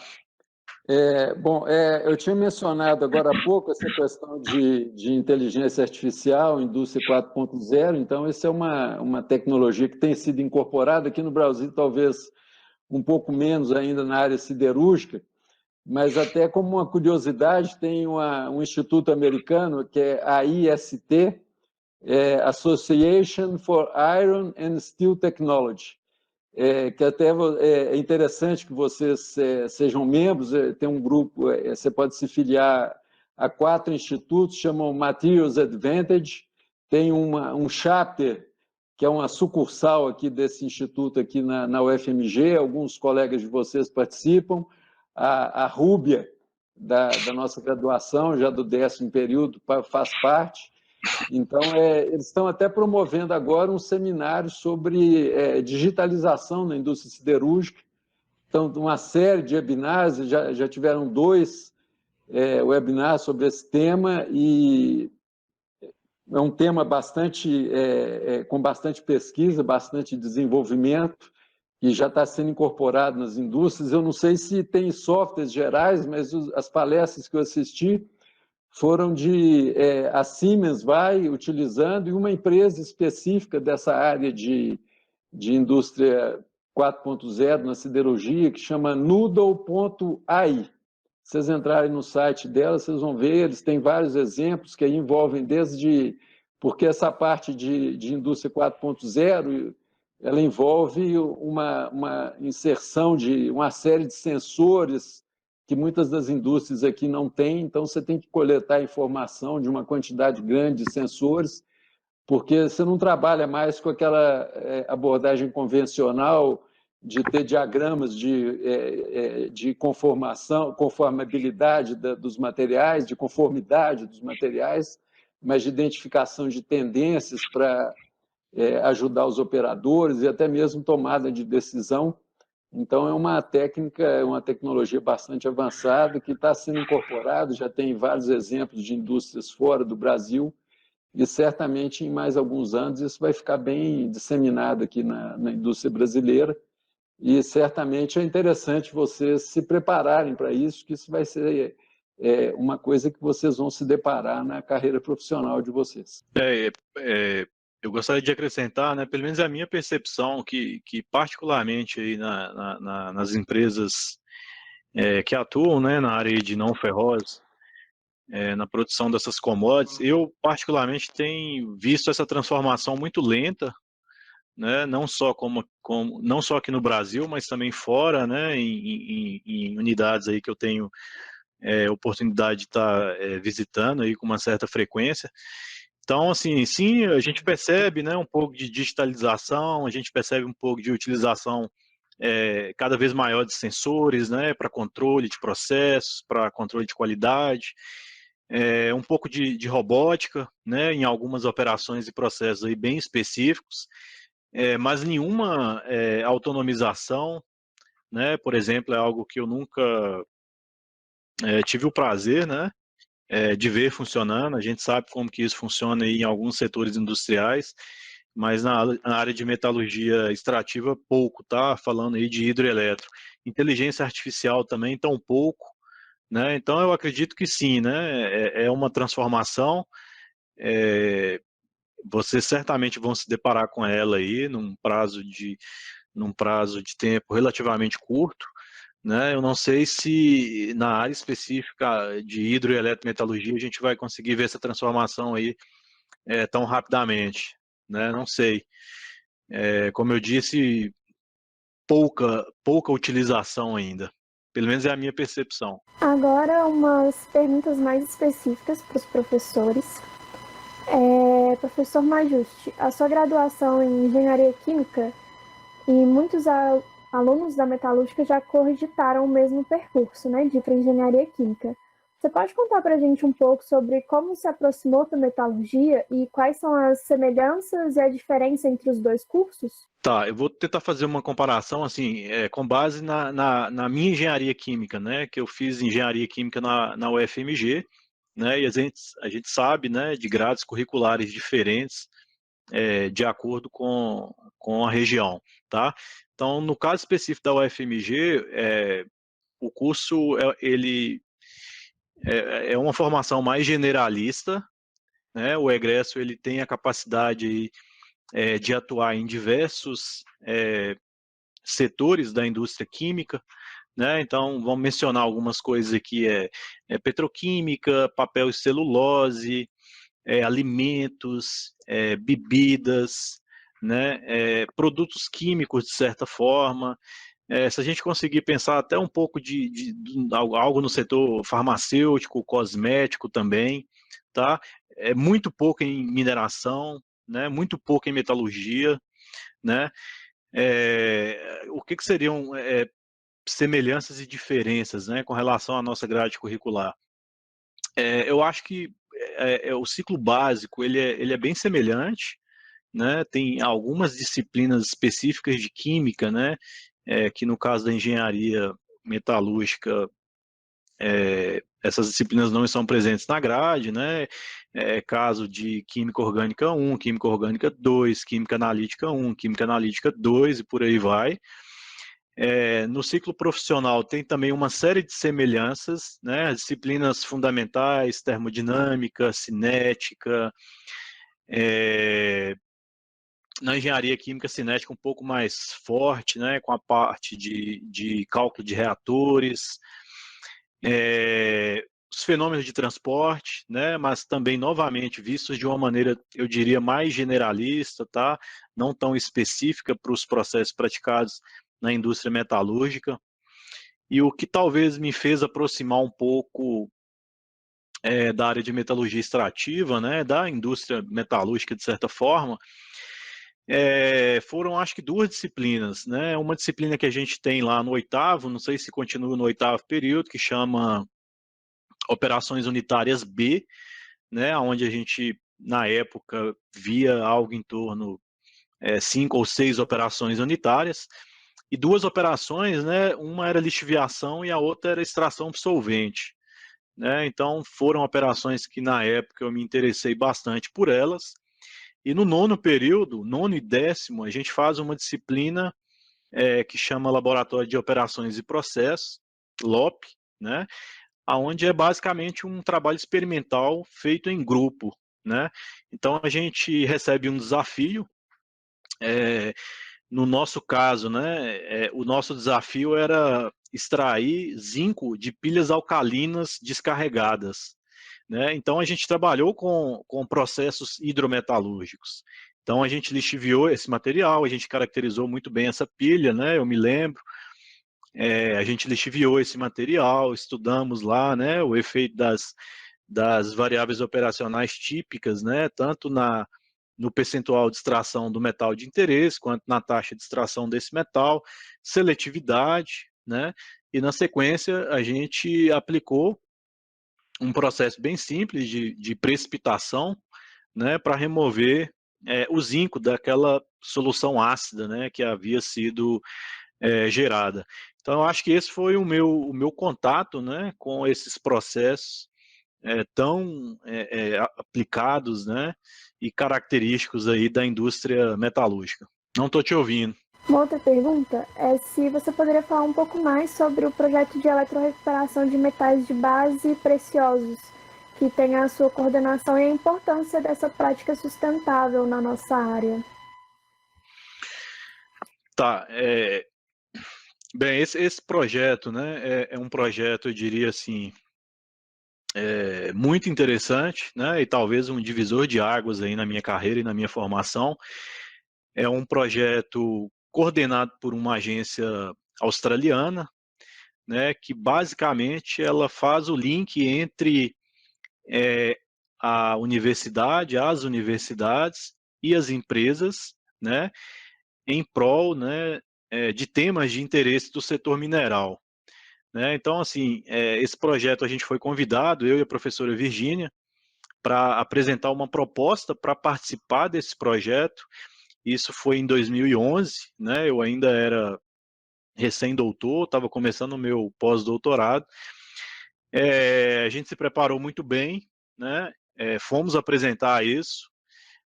Eu tinha mencionado agora há pouco essa questão de inteligência artificial, indústria 4.0, então essa é uma tecnologia que tem sido incorporada aqui no Brasil, talvez um pouco menos ainda na área siderúrgica, mas até como uma curiosidade, tem um instituto americano, que é a AIST, Association for Iron and Steel Technology, que até é interessante que vocês sejam membros, tem um grupo, você pode se filiar a 4 institutos, chamam Materials Advantage, tem um chapter, que é uma sucursal aqui desse instituto aqui na UFMG, alguns colegas de vocês participam, a Rúbia, da nossa graduação, já do 10º período, faz parte. Então, eles estão até promovendo agora um seminário sobre digitalização na indústria siderúrgica. Então, uma série de webinars, já tiveram 2 webinars sobre esse tema, e é um tema com bastante pesquisa, bastante desenvolvimento, e já está sendo incorporado nas indústrias. Eu não sei se tem softwares gerais, mas as palestras que eu assisti foram a Siemens vai utilizando, e uma empresa específica dessa área de indústria 4.0 na siderurgia, que chama Noodle.ai. Se vocês entrarem no site dela, vocês vão ver, eles têm vários exemplos que aí envolvem porque essa parte de indústria 4.0, ela envolve uma inserção de uma série de sensores que muitas das indústrias aqui não têm, então você tem que coletar informação de uma quantidade grande de sensores, porque você não trabalha mais com aquela abordagem convencional de ter diagramas de conformabilidade dos materiais, de conformidade dos materiais, mas de identificação de tendências para ajudar os operadores e até mesmo tomada de decisão. Então, é uma tecnologia bastante avançada que está sendo incorporada, já tem vários exemplos de indústrias fora do Brasil, e certamente em mais alguns anos isso vai ficar bem disseminado aqui na indústria brasileira, e certamente é interessante vocês se prepararem para isso, que isso vai ser uma coisa que vocês vão se deparar na carreira profissional de vocês. Eu gostaria de acrescentar, né, pelo menos a minha percepção, que particularmente aí nas empresas que atuam, né, na área de não ferrosas, na produção dessas commodities, eu particularmente tenho visto essa transformação muito lenta, né, não só não só aqui no Brasil, mas também fora, né, em unidades aí que eu tenho oportunidade de estar visitando aí com uma certa frequência. Então, assim, sim, a gente percebe, né, um pouco de digitalização, a gente percebe um pouco de utilização cada vez maior de sensores, né, para controle de processos, para controle de qualidade, um pouco de robótica, né, em algumas operações e processos aí bem específicos, mas nenhuma autonomização, né, por exemplo, é algo que eu nunca tive o prazer, né, de ver funcionando. A gente sabe como que isso funciona aí em alguns setores industriais, mas na área de metalurgia extrativa, pouco, tá? Falando aí de hidroelétrico. Inteligência artificial também, tão pouco, né? Então, eu acredito que sim, né? É uma transformação, vocês certamente vão se deparar com ela aí num prazo de tempo relativamente curto, né? Eu não sei se na área específica de hidroeletrometalurgia a gente vai conseguir ver essa transformação aí tão rapidamente, né? Não sei. Como eu disse, pouca utilização ainda. Pelo menos é a minha percepção. Agora, umas perguntas mais específicas para os professores. Professor Majuste, a sua graduação em Engenharia Química e muitos alunos da metalúrgica já cogitaram o mesmo percurso, né, de ir para Engenharia Química. Você pode contar para a gente um pouco sobre como se aproximou da metalurgia e quais são as semelhanças e a diferença entre os dois cursos? Tá, eu vou tentar fazer uma comparação assim, com base na minha engenharia química, né, que eu fiz engenharia química na UFMG, né, e a gente sabe, né, de grades curriculares diferentes de acordo com a região, tá? Então, no caso específico da UFMG, o curso ele é uma formação mais generalista, né? O egresso ele tem a capacidade de atuar em diversos setores da indústria química, né? Então, vamos mencionar algumas coisas aqui, petroquímica, papel e celulose, alimentos, bebidas, né, produtos químicos, de certa forma. Se a gente conseguir pensar até um pouco de algo no setor farmacêutico, cosmético também, tá? Muito pouco em mineração, né? Muito pouco em metalurgia, né? O que seriam semelhanças e diferenças, né, com relação à nossa grade curricular? Eu acho que o ciclo básico ele é bem semelhante, né? Tem algumas disciplinas específicas de química, né? Que no caso da engenharia metalúrgica, essas disciplinas não estão presentes na grade, né? Caso de Química Orgânica 1, Química Orgânica 2, Química Analítica 1, Química Analítica 2 e por aí vai. No ciclo profissional tem também uma série de semelhanças, né? Disciplinas fundamentais, termodinâmica, cinética, na engenharia química cinética um pouco mais forte, né? Com a parte de cálculo de reatores, os fenômenos de transporte, né? Mas também, novamente, vistos de uma maneira, eu diria, mais generalista, tá? Não tão específica para os processos praticados na indústria metalúrgica. E o que talvez me fez aproximar um pouco da área de metalurgia extrativa, né, da indústria metalúrgica, de certa forma, foram, acho que, duas disciplinas, né? Uma disciplina que a gente tem lá no oitavo, não sei se continua no oitavo período, que chama Operações Unitárias B, né, onde a gente, na época, via algo em torno 5 ou 6 operações unitárias, e duas operações, né, uma era lixiviação e a outra era extração de solvente, né? Então foram operações que na época eu me interessei bastante por elas. E no nono período, nono e décimo, a gente faz uma disciplina que chama Laboratório de Operações e Processos, LOP, né? Onde é basicamente um trabalho experimental feito em grupo, né? Então a gente recebe um desafio. No nosso caso, né, o nosso desafio era extrair zinco de pilhas alcalinas descarregadas, né? Então a gente trabalhou com processos hidrometalúrgicos. Então a gente lixiviou esse material, a gente caracterizou muito bem essa pilha, né? Eu me lembro. A gente lixiviou esse material, estudamos lá, né, o efeito das variáveis operacionais típicas, né, tanto no percentual de extração do metal de interesse, quanto na taxa de extração desse metal, seletividade, né, e na sequência a gente aplicou um processo bem simples de precipitação, né, para remover o zinco daquela solução ácida, né, que havia sido gerada. Então, eu acho que esse foi o meu contato, né, com esses processos tão aplicados, né, e característicos aí da indústria metalúrgica. Não estou te ouvindo. Uma outra pergunta é se você poderia falar um pouco mais sobre o projeto de eletrorrecuperação de metais de base preciosos, que tem a sua coordenação e a importância dessa prática sustentável na nossa área. Tá, bem, esse projeto, né, é um projeto, eu diria assim, muito interessante, né, e talvez um divisor de águas aí na minha carreira e na minha formação. É um projeto coordenado por uma agência australiana, né, que basicamente ela faz o link entre a universidade, as universidades e as empresas, né, em prol, né, de temas de interesse do setor mineral, né? Então, assim, esse projeto a gente foi convidado, eu e a professora Virgínia, para apresentar uma proposta para participar desse projeto. Isso foi em 2011, né? Eu ainda era recém-doutor, estava começando o meu pós-doutorado. A gente se preparou muito bem, né? Fomos apresentar isso.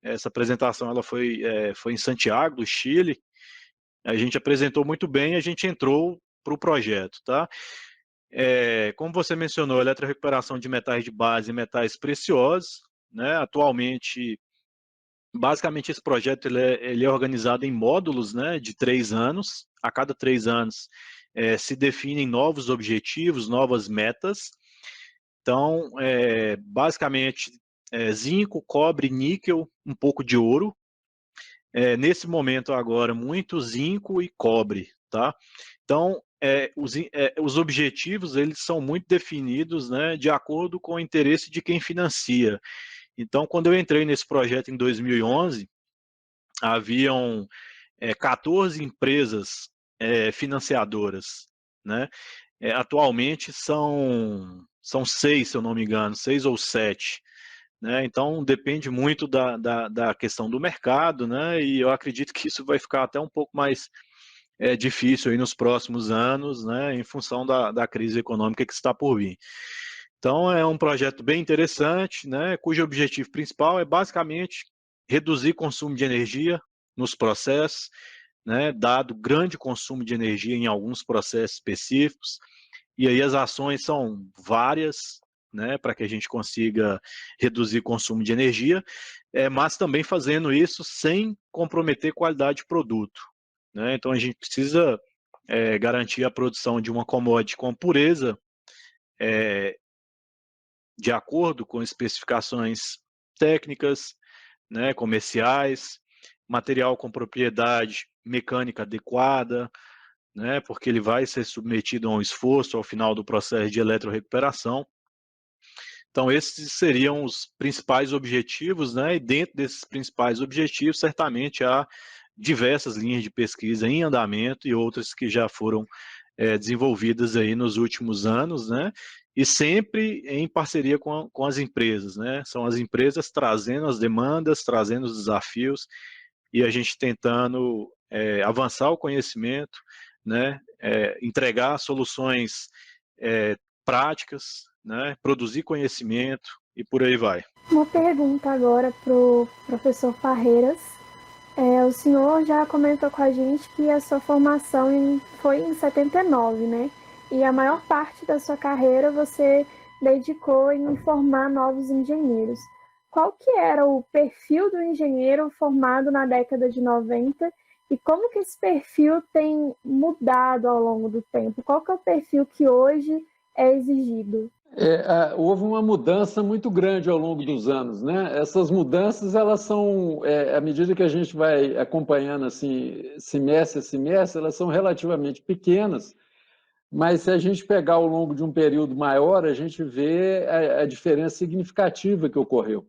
Essa apresentação ela foi em Santiago, do Chile. A gente apresentou muito bem, a gente entrou para o projeto, tá? Como você mencionou, eletrorecuperação de metais de base e metais preciosos, né? Atualmente, basicamente esse projeto ele é organizado em módulos, né, de 3 anos. A cada 3 anos se definem novos objetivos, novas metas. Então, basicamente, zinco, cobre, níquel, um pouco de ouro. nesse momento agora, muito zinco e cobre, tá? Então, os objetivos, eles são muito definidos, né, de acordo com o interesse de quem financia. Então, quando eu entrei nesse projeto em 2011, haviam 14 empresas financiadoras, né? Atualmente são 6, se eu não me engano, 6 ou 7. Né? Então, depende muito da questão do mercado, né? E eu acredito que isso vai ficar até um pouco mais difícil aí nos próximos anos, né? Em função da crise econômica que está por vir. Então, é um projeto bem interessante, né? Cujo objetivo principal é basicamente reduzir consumo de energia nos processos, né? Dado grande consumo de energia em alguns processos específicos. E aí as ações são várias, né, para que a gente consiga reduzir consumo de energia, mas também fazendo isso sem comprometer qualidade de produto. Né? Então a gente precisa garantir a produção de uma commodity com pureza de acordo com especificações técnicas, né, comerciais, material com propriedade mecânica adequada, né, porque ele vai ser submetido a um esforço ao final do processo de eletrorrecuperação. Então, esses seriam os principais objetivos, né, e dentro desses principais objetivos, certamente há diversas linhas de pesquisa em andamento e outras que já foram desenvolvidas aí nos últimos anos, né, e sempre em parceria com as empresas, né, são as empresas trazendo as demandas, trazendo os desafios, e a gente tentando avançar o conhecimento, né, entregar soluções práticas, né, produzir conhecimento e por aí vai. Uma pergunta agora para o professor Parreiras. O senhor já comentou com a gente que a sua formação foi em 79, né? E a maior parte da sua carreira você dedicou em formar novos engenheiros. Qual que era o perfil do engenheiro formado na década de 90 e como que esse perfil tem mudado ao longo do tempo? Qual que é o perfil que hoje é exigido? Houve uma mudança muito grande ao longo dos anos, né? Essas mudanças, elas são, à medida que a gente vai acompanhando assim, semestre a semestre, elas são relativamente pequenas, mas se a gente pegar ao longo de um período maior, a gente vê a diferença significativa que ocorreu.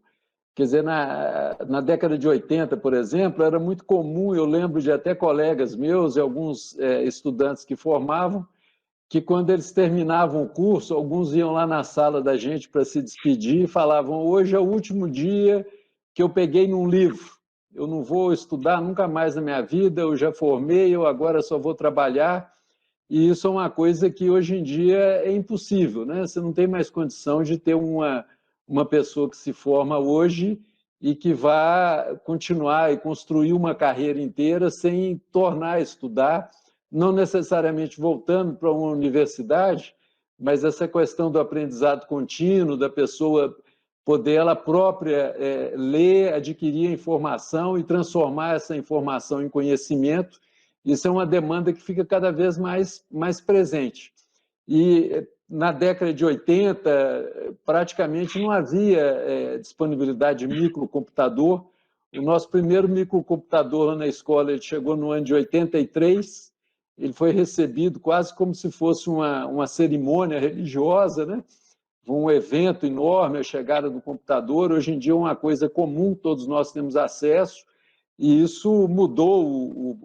Quer dizer, na década de 80, por exemplo, era muito comum, eu lembro de até colegas meus e alguns estudantes que formavam, que quando eles terminavam o curso, alguns iam lá na sala da gente para se despedir e falavam: hoje é o último dia que eu peguei num livro, eu não vou estudar nunca mais na minha vida, eu já formei, eu agora só vou trabalhar. E isso é uma coisa que hoje em dia é impossível, né? Você não tem mais condição de ter uma pessoa que se forma hoje e que vá continuar e construir uma carreira inteira sem tornar a estudar, não necessariamente voltando para uma universidade, mas essa questão do aprendizado contínuo, da pessoa poder ela própria ler, adquirir a informação e transformar essa informação em conhecimento. Isso é uma demanda que fica cada vez mais presente. E na década de 80, praticamente não havia disponibilidade de microcomputador. O nosso primeiro microcomputador lá na escola ele chegou no ano de 83, ele foi recebido quase como se fosse uma cerimônia religiosa, né? Um evento enorme, a chegada do computador. Hoje em dia é uma coisa comum, todos nós temos acesso, e isso mudou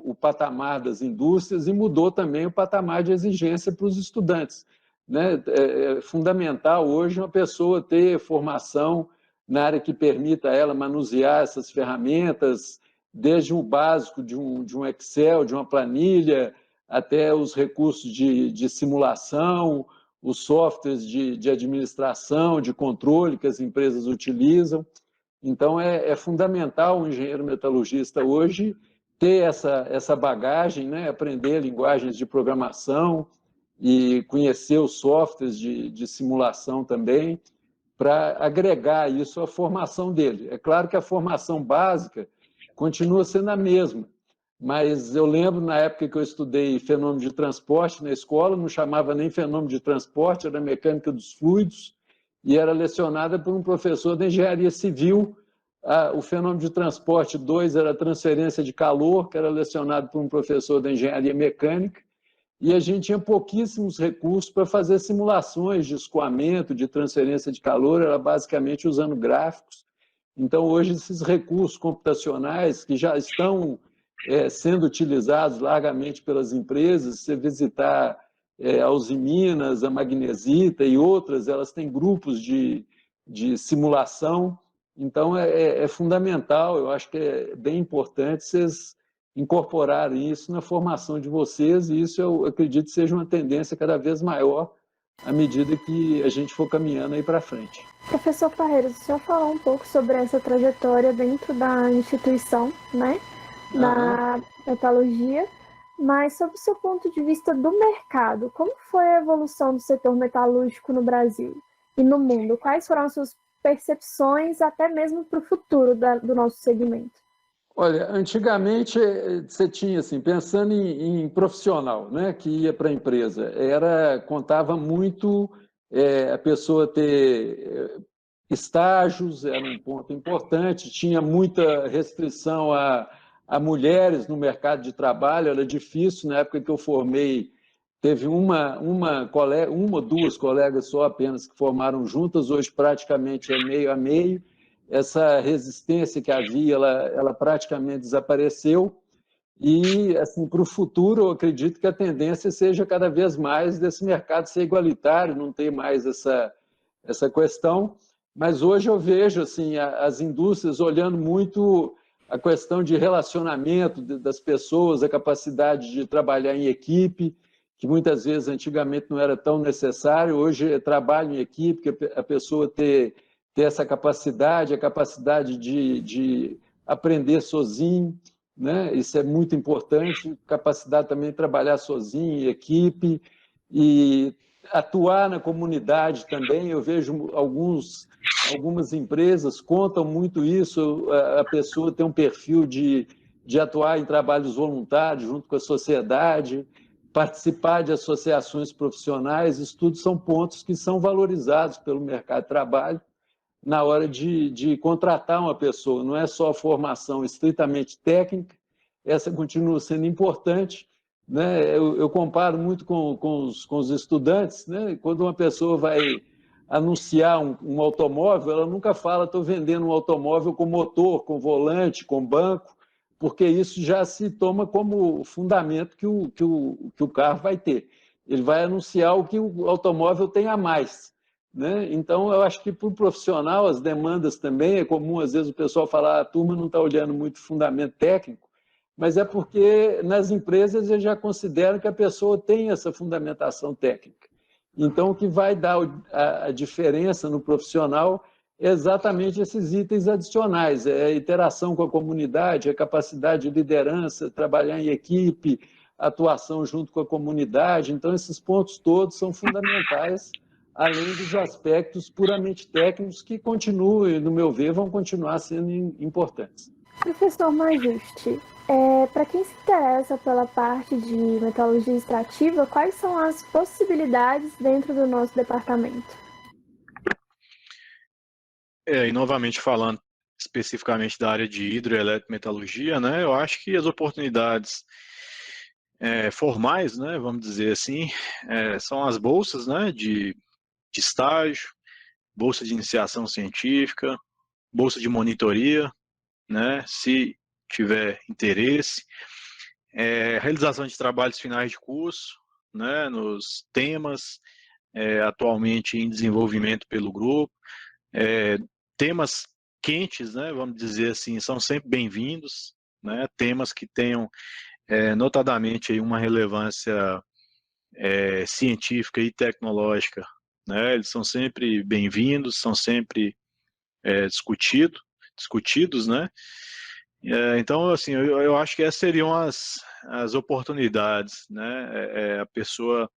o patamar das indústrias e mudou também o patamar de exigência para os estudantes. Né? É fundamental hoje uma pessoa ter formação na área que permita a ela manusear essas ferramentas, desde o básico de um Excel, de uma planilha, até os recursos de simulação, os softwares de administração, de controle que as empresas utilizam. Então, é fundamental o engenheiro metalurgista hoje ter essa bagagem, né? Aprender linguagens de programação e conhecer os softwares de simulação também, para agregar isso à formação dele. É claro que a formação básica continua sendo a mesma, mas eu lembro, na época que eu estudei fenômeno de transporte na escola, não chamava nem fenômeno de transporte, era mecânica dos fluidos, e era lecionada por um professor de engenharia civil, O fenômeno de transporte 2 era a transferência de calor, que era lecionado por um professor da engenharia mecânica, e a gente tinha pouquíssimos recursos para fazer simulações de escoamento, de transferência de calor, era basicamente usando gráficos. Então, hoje, esses recursos computacionais que já estão sendo utilizados largamente pelas empresas, você visitar a Usiminas, a Magnesita e outras, elas têm grupos de simulação. Então, é fundamental, eu acho que é bem importante vocês incorporarem isso na formação de vocês, e isso eu acredito seja uma tendência cada vez maior à medida que a gente for caminhando aí para frente. Professor Parreiros, o senhor falou um pouco sobre essa trajetória dentro da instituição, né, da metalurgia, mas sob o seu ponto de vista do mercado, como foi a evolução do setor metalúrgico no Brasil e no mundo? Quais foram as suas percepções, até mesmo para o futuro do nosso segmento? Olha, antigamente você tinha, assim, pensando em profissional, né, que ia para a empresa, contava muito a pessoa ter estágios, era um ponto importante, tinha muita restrição a mulheres no mercado de trabalho, era difícil, na época que eu formei, teve uma ou duas colegas só apenas que formaram juntas, hoje praticamente é meio a meio. Essa resistência que havia, ela praticamente desapareceu. E, assim, para o futuro, eu acredito que a tendência seja cada vez mais desse mercado ser igualitário, não ter mais essa questão. Mas hoje eu vejo, assim, as indústrias olhando muito a questão de relacionamento das pessoas, a capacidade de trabalhar em equipe, que muitas vezes antigamente não era tão necessário. Hoje é trabalho em equipe, que a pessoa ter essa capacidade, a capacidade de aprender sozinho, né? Isso é muito importante, capacidade também de trabalhar sozinho, em equipe, e atuar na comunidade também. Eu vejo algumas empresas contam muito isso, a pessoa tem um perfil de atuar em trabalhos voluntários junto com a sociedade, participar de associações profissionais. Isso tudo são pontos que são valorizados pelo mercado de trabalho na hora de contratar uma pessoa. Não é só a formação estritamente técnica, essa continua sendo importante, né? Eu comparo muito com os estudantes, né? Quando uma pessoa vai anunciar um automóvel, ela nunca fala: estou vendendo um automóvel com motor, com volante, com banco, porque isso já se toma como fundamento que o carro vai ter. Ele vai anunciar o que o automóvel tem a mais, né? Então, eu acho que para o profissional as demandas também, é comum às vezes o pessoal falar: a turma não está olhando muito o fundamento técnico, mas é porque nas empresas eles já consideram que a pessoa tem essa fundamentação técnica. Então, o que vai dar a diferença no profissional é exatamente esses itens adicionais, é a interação com a comunidade, a capacidade de liderança, trabalhar em equipe, atuação junto com a comunidade. Então, esses pontos todos são fundamentais, além dos aspectos puramente técnicos que continuam, no meu ver, vão continuar sendo importantes. Professor Majeste, para quem se interessa pela parte de metalurgia extrativa, quais são as possibilidades dentro do nosso departamento? E novamente falando especificamente da área de hidroeletrometalurgia, né, eu acho que as oportunidades formais, né, vamos dizer assim, são as bolsas, né, de estágio, bolsa de iniciação científica, bolsa de monitoria, né, se tiver interesse, realização de trabalhos finais de curso, né, nos temas atualmente em desenvolvimento pelo grupo, temas quentes, né, vamos dizer assim, são sempre bem-vindos, né, temas que tenham notadamente aí uma relevância científica e tecnológica, né, eles são sempre bem-vindos, são sempre discutidos, né. Então, assim, eu acho que essas seriam as oportunidades, né, a pessoa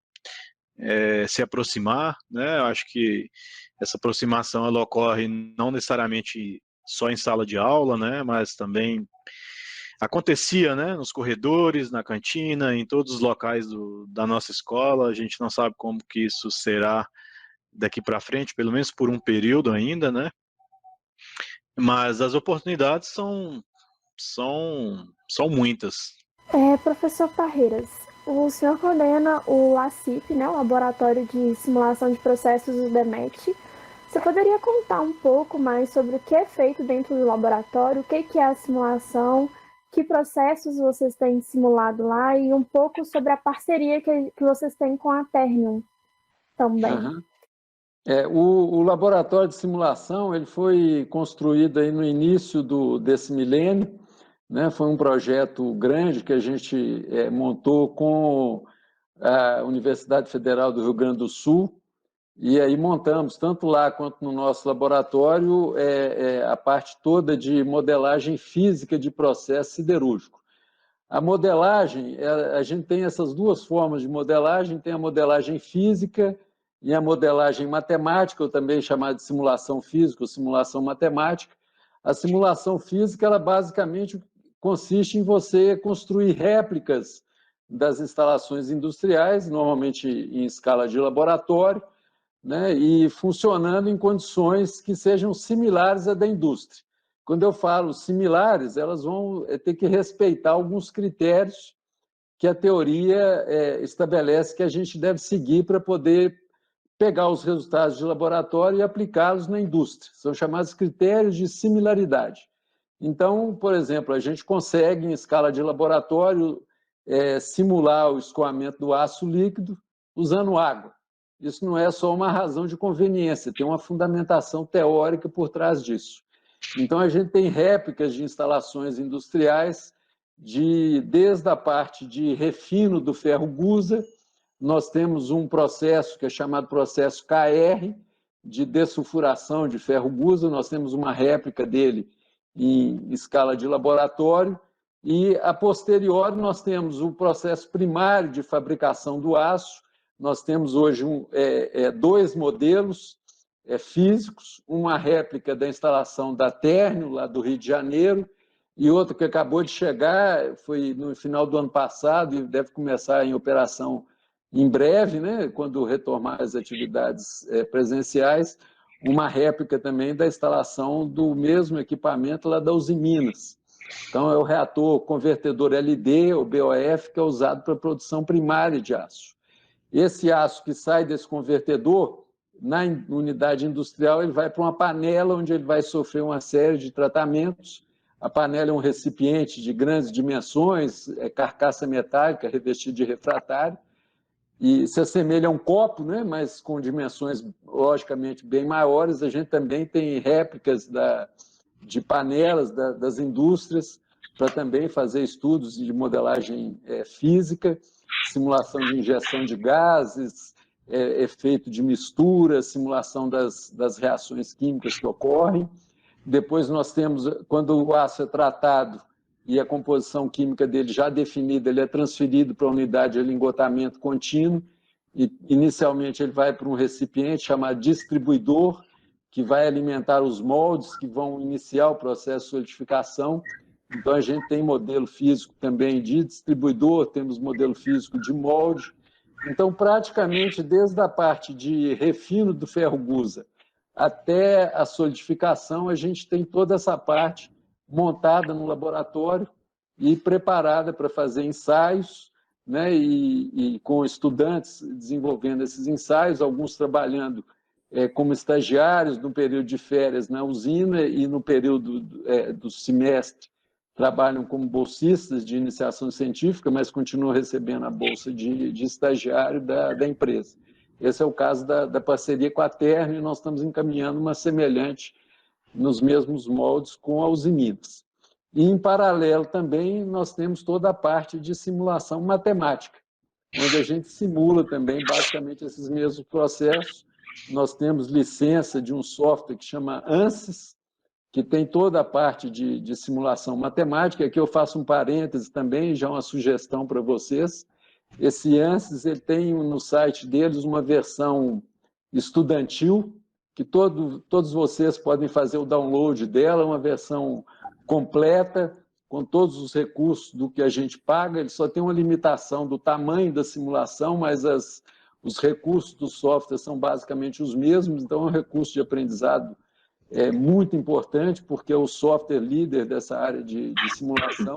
se aproximar, né, eu acho que essa aproximação ela ocorre não necessariamente só em sala de aula, né, mas também acontecia, né, nos corredores, na cantina, em todos os locais da nossa escola. A gente não sabe como que isso será daqui para frente, pelo menos por um período ainda, né. mas as oportunidades são muitas. Professor Parreiras, o senhor coordena o LACIP, né, o Laboratório de Simulação de Processos do DEMET. Você poderia contar um pouco mais sobre o que é feito dentro do laboratório, o que é a simulação, que processos vocês têm simulado lá e um pouco sobre a parceria que vocês têm com a Ternium também. Uhum. O laboratório de simulação ele foi construído aí no início desse milênio, né? Foi um projeto grande que a gente montou com a Universidade Federal do Rio Grande do Sul, e aí montamos, tanto lá quanto no nosso laboratório, a parte toda de modelagem física de processo siderúrgico. A modelagem, a gente tem essas duas formas de modelagem, tem a modelagem física e a modelagem matemática, ou também chamada de simulação física ou simulação matemática. A simulação física, ela basicamente consiste em você construir réplicas das instalações industriais, normalmente em escala de laboratório, né, e funcionando em condições que sejam similares à da indústria. Quando eu falo similares, elas vão ter que respeitar alguns critérios que a teoria estabelece que a gente deve seguir para poder pegar os resultados de laboratório e aplicá-los na indústria. São chamados critérios de similaridade. Então, por exemplo, a gente consegue, em escala de laboratório, simular o escoamento do aço líquido usando água. Isso não é só uma razão de conveniência, tem uma fundamentação teórica por trás disso. Então, a gente tem réplicas de instalações industriais, desde a parte de refino do ferro gusa, nós temos um processo que é chamado processo KR, de dessulfuração de ferro gusa, nós temos uma réplica dele em escala de laboratório, e a posteriori nós temos o processo primário de fabricação do aço. Nós temos hoje dois modelos físicos, uma réplica da instalação da Ternium, lá do Rio de Janeiro, e outra que acabou de chegar, foi no final do ano passado e deve começar em operação em breve, né, quando retomar as atividades presenciais, uma réplica também da instalação do mesmo equipamento lá da Usiminas. Então, é o reator convertedor LD, ou BOF, que é usado para a produção primária de aço. Esse aço que sai desse convertedor, na unidade industrial, ele vai para uma panela onde ele vai sofrer uma série de tratamentos. A panela é um recipiente de grandes dimensões, carcaça metálica revestida de refratário, e se assemelha a um copo, né? Mas com dimensões, logicamente, bem maiores. A gente também tem réplicas de panelas das indústrias para também fazer estudos de modelagem física, simulação de injeção de gases, efeito de mistura, simulação das reações químicas que ocorrem. Depois nós temos, quando o aço é tratado e a composição química dele já definida, ele é transferido para a unidade de lingotamento contínuo, e inicialmente ele vai para um recipiente chamado distribuidor, que vai alimentar os moldes que vão iniciar o processo de solidificação. Então, a gente tem modelo físico também de distribuidor, temos modelo físico de molde. Então, praticamente, desde a parte de refino do ferro gusa até a solidificação, a gente tem toda essa parte montada no laboratório e preparada para fazer ensaios, né? E com estudantes desenvolvendo esses ensaios, alguns trabalhando como estagiários no período de férias na usina e no período do semestre trabalham como bolsistas de iniciação científica, mas continuam recebendo a bolsa de estagiário da empresa. Esse é o caso da parceria com a Ternium, e nós estamos encaminhando uma semelhante nos mesmos moldes com a Usiminas. E, em paralelo, também, nós temos toda a parte de simulação matemática, onde a gente simula também, basicamente, esses mesmos processos. Nós temos licença de um software que chama ANSYS, que tem toda a parte de simulação matemática. Aqui eu faço um parêntese também, já uma sugestão para vocês. Esse ANSYS, ele tem no site deles uma versão estudantil, que todos vocês podem fazer o download dela, uma versão completa, com todos os recursos do que a gente paga. Ele só tem uma limitação do tamanho da simulação, mas os recursos do software são basicamente os mesmos, então é um recurso de aprendizado é muito importante, porque é o software líder dessa área de simulação.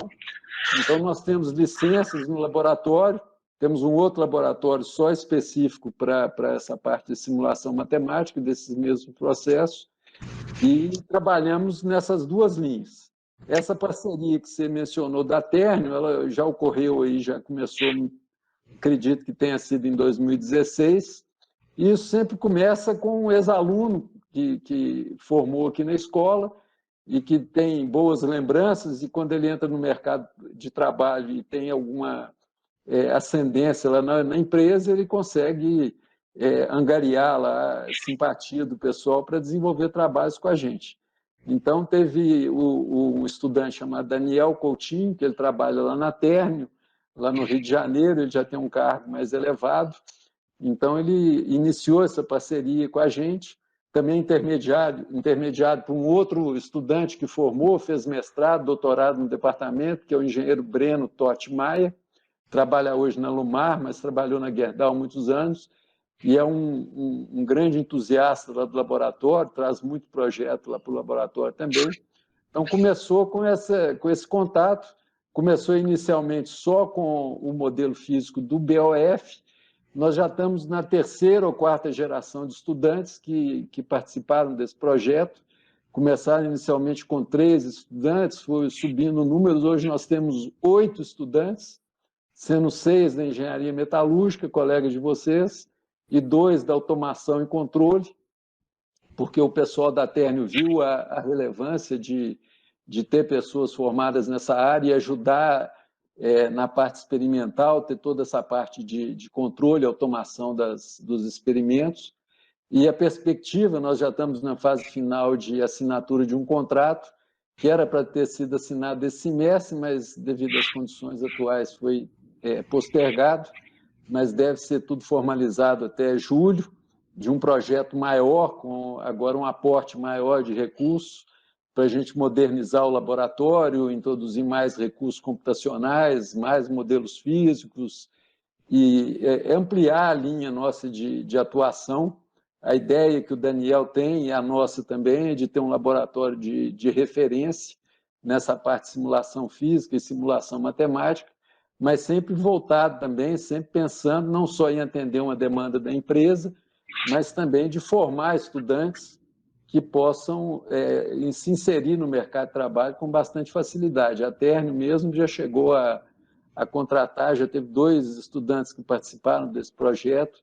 Então, nós temos licenças no laboratório, temos um outro laboratório só específico para essa parte de simulação matemática, desses mesmos processos, e trabalhamos nessas duas linhas. Essa parceria que você mencionou da Ternio, ela já ocorreu aí, já começou, acredito que tenha sido em 2016, e isso sempre começa com um ex-aluno que formou aqui na escola e que tem boas lembranças, e quando ele entra no mercado de trabalho e tem alguma ascendência lá na empresa, ele consegue angariar lá a simpatia do pessoal para desenvolver trabalhos com a gente. Então, teve um estudante chamado Daniel Coutinho, que ele trabalha lá na Ternio, lá no Rio de Janeiro, ele já tem um cargo mais elevado. Então, ele iniciou essa parceria com a gente, também intermediado por um outro estudante que formou, fez mestrado, doutorado no departamento, que é o engenheiro Breno Totti Maia, trabalha hoje na Lumar, mas trabalhou na Gerdau há muitos anos, e é um grande entusiasta lá do laboratório, traz muito projeto lá para o laboratório também. Então, começou com esse contato, começou inicialmente só com o modelo físico do BOF. Nós já estamos na terceira ou quarta geração de estudantes que participaram desse projeto. Começaram inicialmente com 3 estudantes, foi subindo números, hoje nós temos 8 estudantes, sendo 6 da engenharia metalúrgica, colegas de vocês, e 2 da automação e controle, porque o pessoal da Ternio viu a relevância de ter pessoas formadas nessa área e ajudar na parte experimental, ter toda essa parte de controle e automação dos experimentos. E a perspectiva, nós já estamos na fase final de assinatura de um contrato, que era para ter sido assinado esse semestre, mas devido às condições atuais foi postergado, mas deve ser tudo formalizado até julho, de um projeto maior, com agora um aporte maior de recursos, para a gente modernizar o laboratório, introduzir mais recursos computacionais, mais modelos físicos e ampliar a linha nossa de atuação. A ideia que o Daniel tem, e a nossa também, é de ter um laboratório de referência nessa parte de simulação física e simulação matemática, mas sempre voltado também, sempre pensando não só em atender uma demanda da empresa, mas também de formar estudantes que possam se inserir no mercado de trabalho com bastante facilidade. A Ternio mesmo já chegou a contratar, já teve 2 estudantes que participaram desse projeto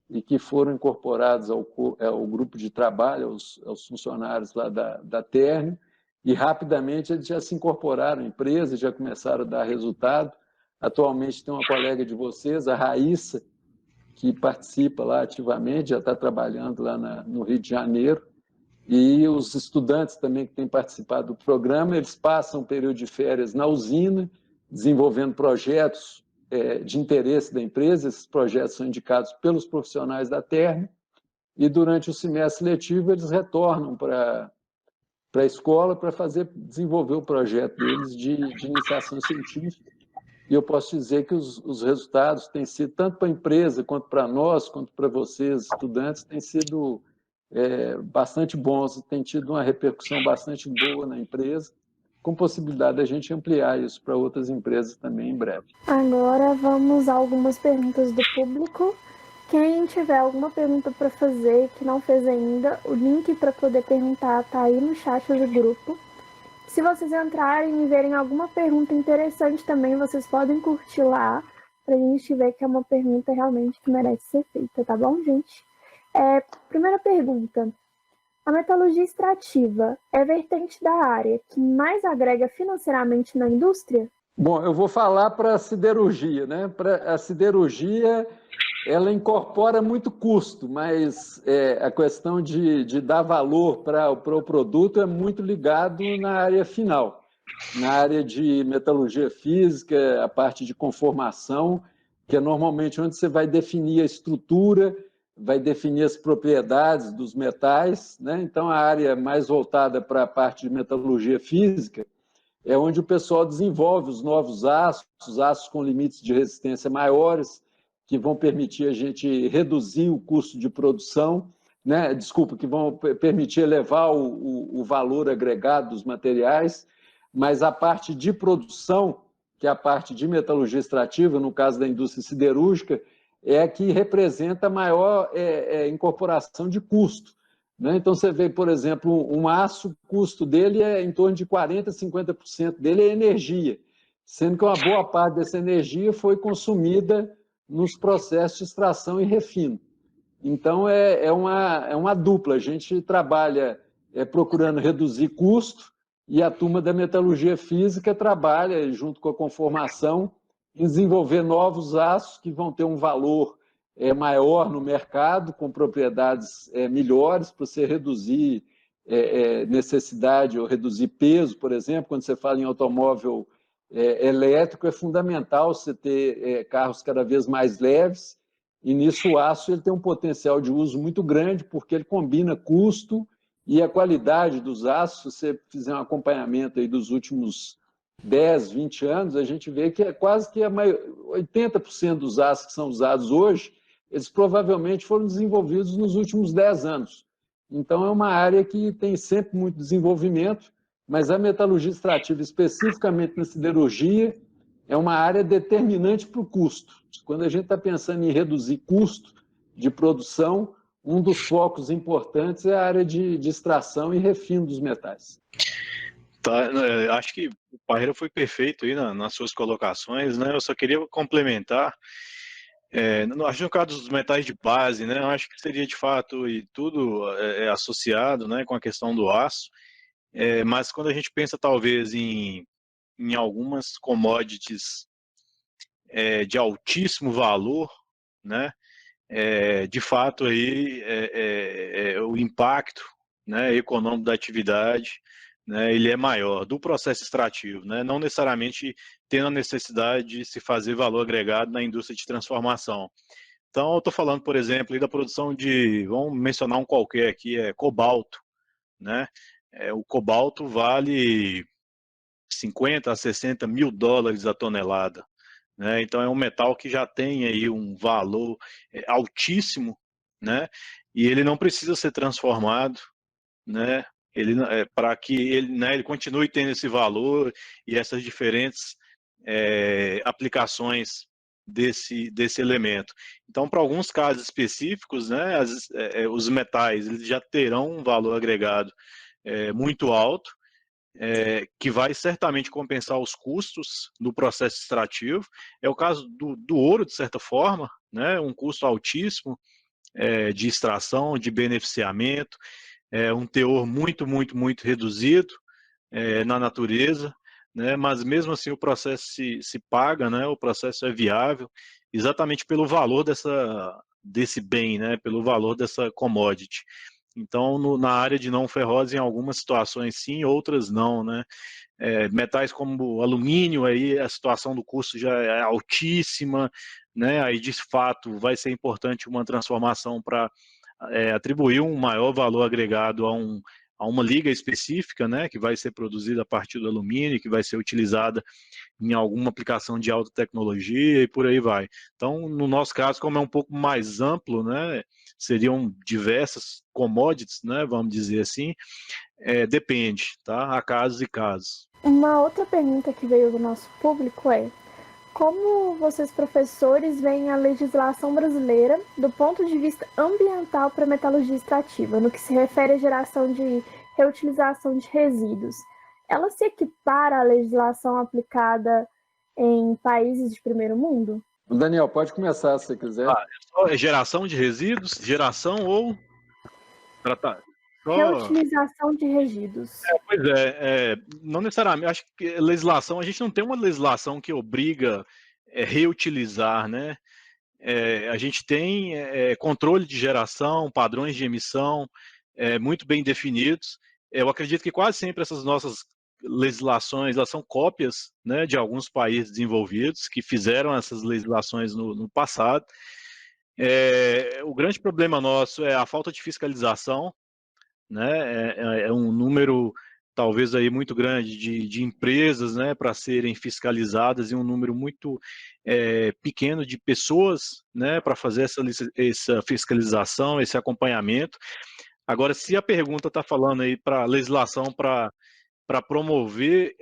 e que foram incorporados ao grupo de trabalho, aos funcionários lá da Ternio, e rapidamente eles já se incorporaram à empresa, já começaram a dar resultado. Atualmente tem uma colega de vocês, a Raíssa, que participa lá ativamente, já está trabalhando lá no Rio de Janeiro, e os estudantes também que têm participado do programa, eles passam um período de férias na usina, desenvolvendo projetos de interesse da empresa. Esses projetos são indicados pelos profissionais da Ternio, e durante o semestre letivo eles retornam para a escola para desenvolver o projeto deles de iniciação científica. E eu posso dizer que os resultados têm sido, tanto para a empresa, quanto para nós, quanto para vocês, estudantes, têm sido bastante bons, tem tido uma repercussão bastante boa na empresa, com possibilidade da gente ampliar isso para outras empresas também em breve. Agora vamos a algumas perguntas do público. Quem tiver alguma pergunta para fazer que não fez ainda, o link para poder perguntar está aí no chat do grupo. Se vocês entrarem e verem alguma pergunta interessante também, vocês podem curtir lá, para a gente ver que é uma pergunta realmente que merece ser feita, tá bom, gente? Primeira pergunta. A metalurgia extrativa é a vertente da área que mais agrega financeiramente na indústria? Bom, eu vou falar para a siderurgia, né? A siderurgia, ela incorpora muito custo, mas a questão de dar valor para o produto é muito ligado na área final, na área de metalurgia física, a parte de conformação, que é normalmente onde você vai definir a estrutura, vai definir as propriedades dos metais, né? Então, a área mais voltada para a parte de metalurgia física é onde o pessoal desenvolve os novos aços com limites de resistência maiores, que vão permitir a gente reduzir o custo de produção, né? Desculpa, que vão permitir elevar o valor agregado dos materiais, mas a parte de produção, que é a parte de metalurgia extrativa, no caso da indústria siderúrgica, é a que representa a maior incorporação de custo, né? Então, você vê, por exemplo, um aço, o custo dele é em torno de 40%, 50% dele é energia, sendo que uma boa parte dessa energia foi consumida nos processos de extração e refino. Então, é uma dupla. A gente trabalha procurando reduzir custo e a turma da metalurgia física trabalha, junto com a conformação, em desenvolver novos aços que vão ter um valor maior no mercado, com propriedades melhores, para você reduzir necessidade ou reduzir peso, por exemplo. Quando você fala em automóvel elétrico, é fundamental você ter carros cada vez mais leves, e nisso o aço ele tem um potencial de uso muito grande, porque ele combina custo e a qualidade dos aços. Se você fizer um acompanhamento aí dos últimos 10, 20 anos, a gente vê que é quase que 80% dos aços que são usados hoje, eles provavelmente foram desenvolvidos nos últimos 10 anos. Então, é uma área que tem sempre muito desenvolvimento, mas a metalurgia extrativa, especificamente na siderurgia, é uma área determinante para o custo. Quando a gente está pensando em reduzir custo de produção, um dos focos importantes é a área de extração e refino dos metais. Tá, acho que o Parreira foi perfeito aí nas suas colocações, né? Eu só queria complementar, acho que no caso dos metais de base, né? Eu acho que seria de fato e tudo associado, né, com a questão do aço, mas quando a gente pensa talvez em algumas commodities de altíssimo valor, né? De fato aí o impacto, né, econômico da atividade, né, ele é maior do processo extrativo, né, não necessariamente tendo a necessidade de se fazer valor agregado na indústria de transformação. Então, eu estou falando, por exemplo, aí da produção de, vamos mencionar um qualquer aqui, cobalto, né? O cobalto vale 50 a 60 mil dólares a tonelada, né? Então é um metal que já tem aí um valor altíssimo, né? E ele não precisa ser transformado, né? Ele para que ele, né, ele continue tendo esse valor e essas diferentes aplicações desse elemento. Então, para alguns casos específicos, né, os metais eles já terão um valor agregado muito alto, que vai certamente compensar os custos do processo extrativo. É o caso do ouro, de certa forma, né, um custo altíssimo de extração, de beneficiamento, um teor muito, muito, muito reduzido na natureza, né, mas mesmo assim o processo se paga, né, o processo é viável, exatamente pelo valor desse bem, né, pelo valor dessa commodity. Então, na área de não ferrosa, em algumas situações sim, outras não, né? Metais como alumínio, aí a situação do custo já é altíssima, né? Aí, de fato, vai ser importante uma transformação para atribuir um maior valor agregado a uma liga específica, né? Que vai ser produzida a partir do alumínio, que vai ser utilizada em alguma aplicação de alta tecnologia e por aí vai. Então, no nosso caso, como é um pouco mais amplo, né, seriam diversas commodities, né, vamos dizer assim, depende, tá? Há casos e casos. Uma outra pergunta que veio do nosso público é: como vocês, professores, veem a legislação brasileira do ponto de vista ambiental para a metalurgia extrativa, no que se refere à geração de reutilização de resíduos? Ela se equipara à legislação aplicada em países de primeiro mundo? Daniel, pode começar se você quiser. Geração de resíduos, geração ou tratar? Reutilização de resíduos. Pois não necessariamente. Acho que legislação, a gente não tem uma legislação que obriga reutilizar, né? A gente tem controle de geração, padrões de emissão muito bem definidos. Eu acredito que quase sempre essas nossas legislações elas são cópias, né, de alguns países desenvolvidos que fizeram essas legislações no passado. O grande problema nosso é a falta de fiscalização, né? É um número talvez aí muito grande de empresas, né, para serem fiscalizadas e um número muito pequeno de pessoas, né, para fazer essa fiscalização, esse acompanhamento. Agora, se a pergunta está falando aí para legislação para promover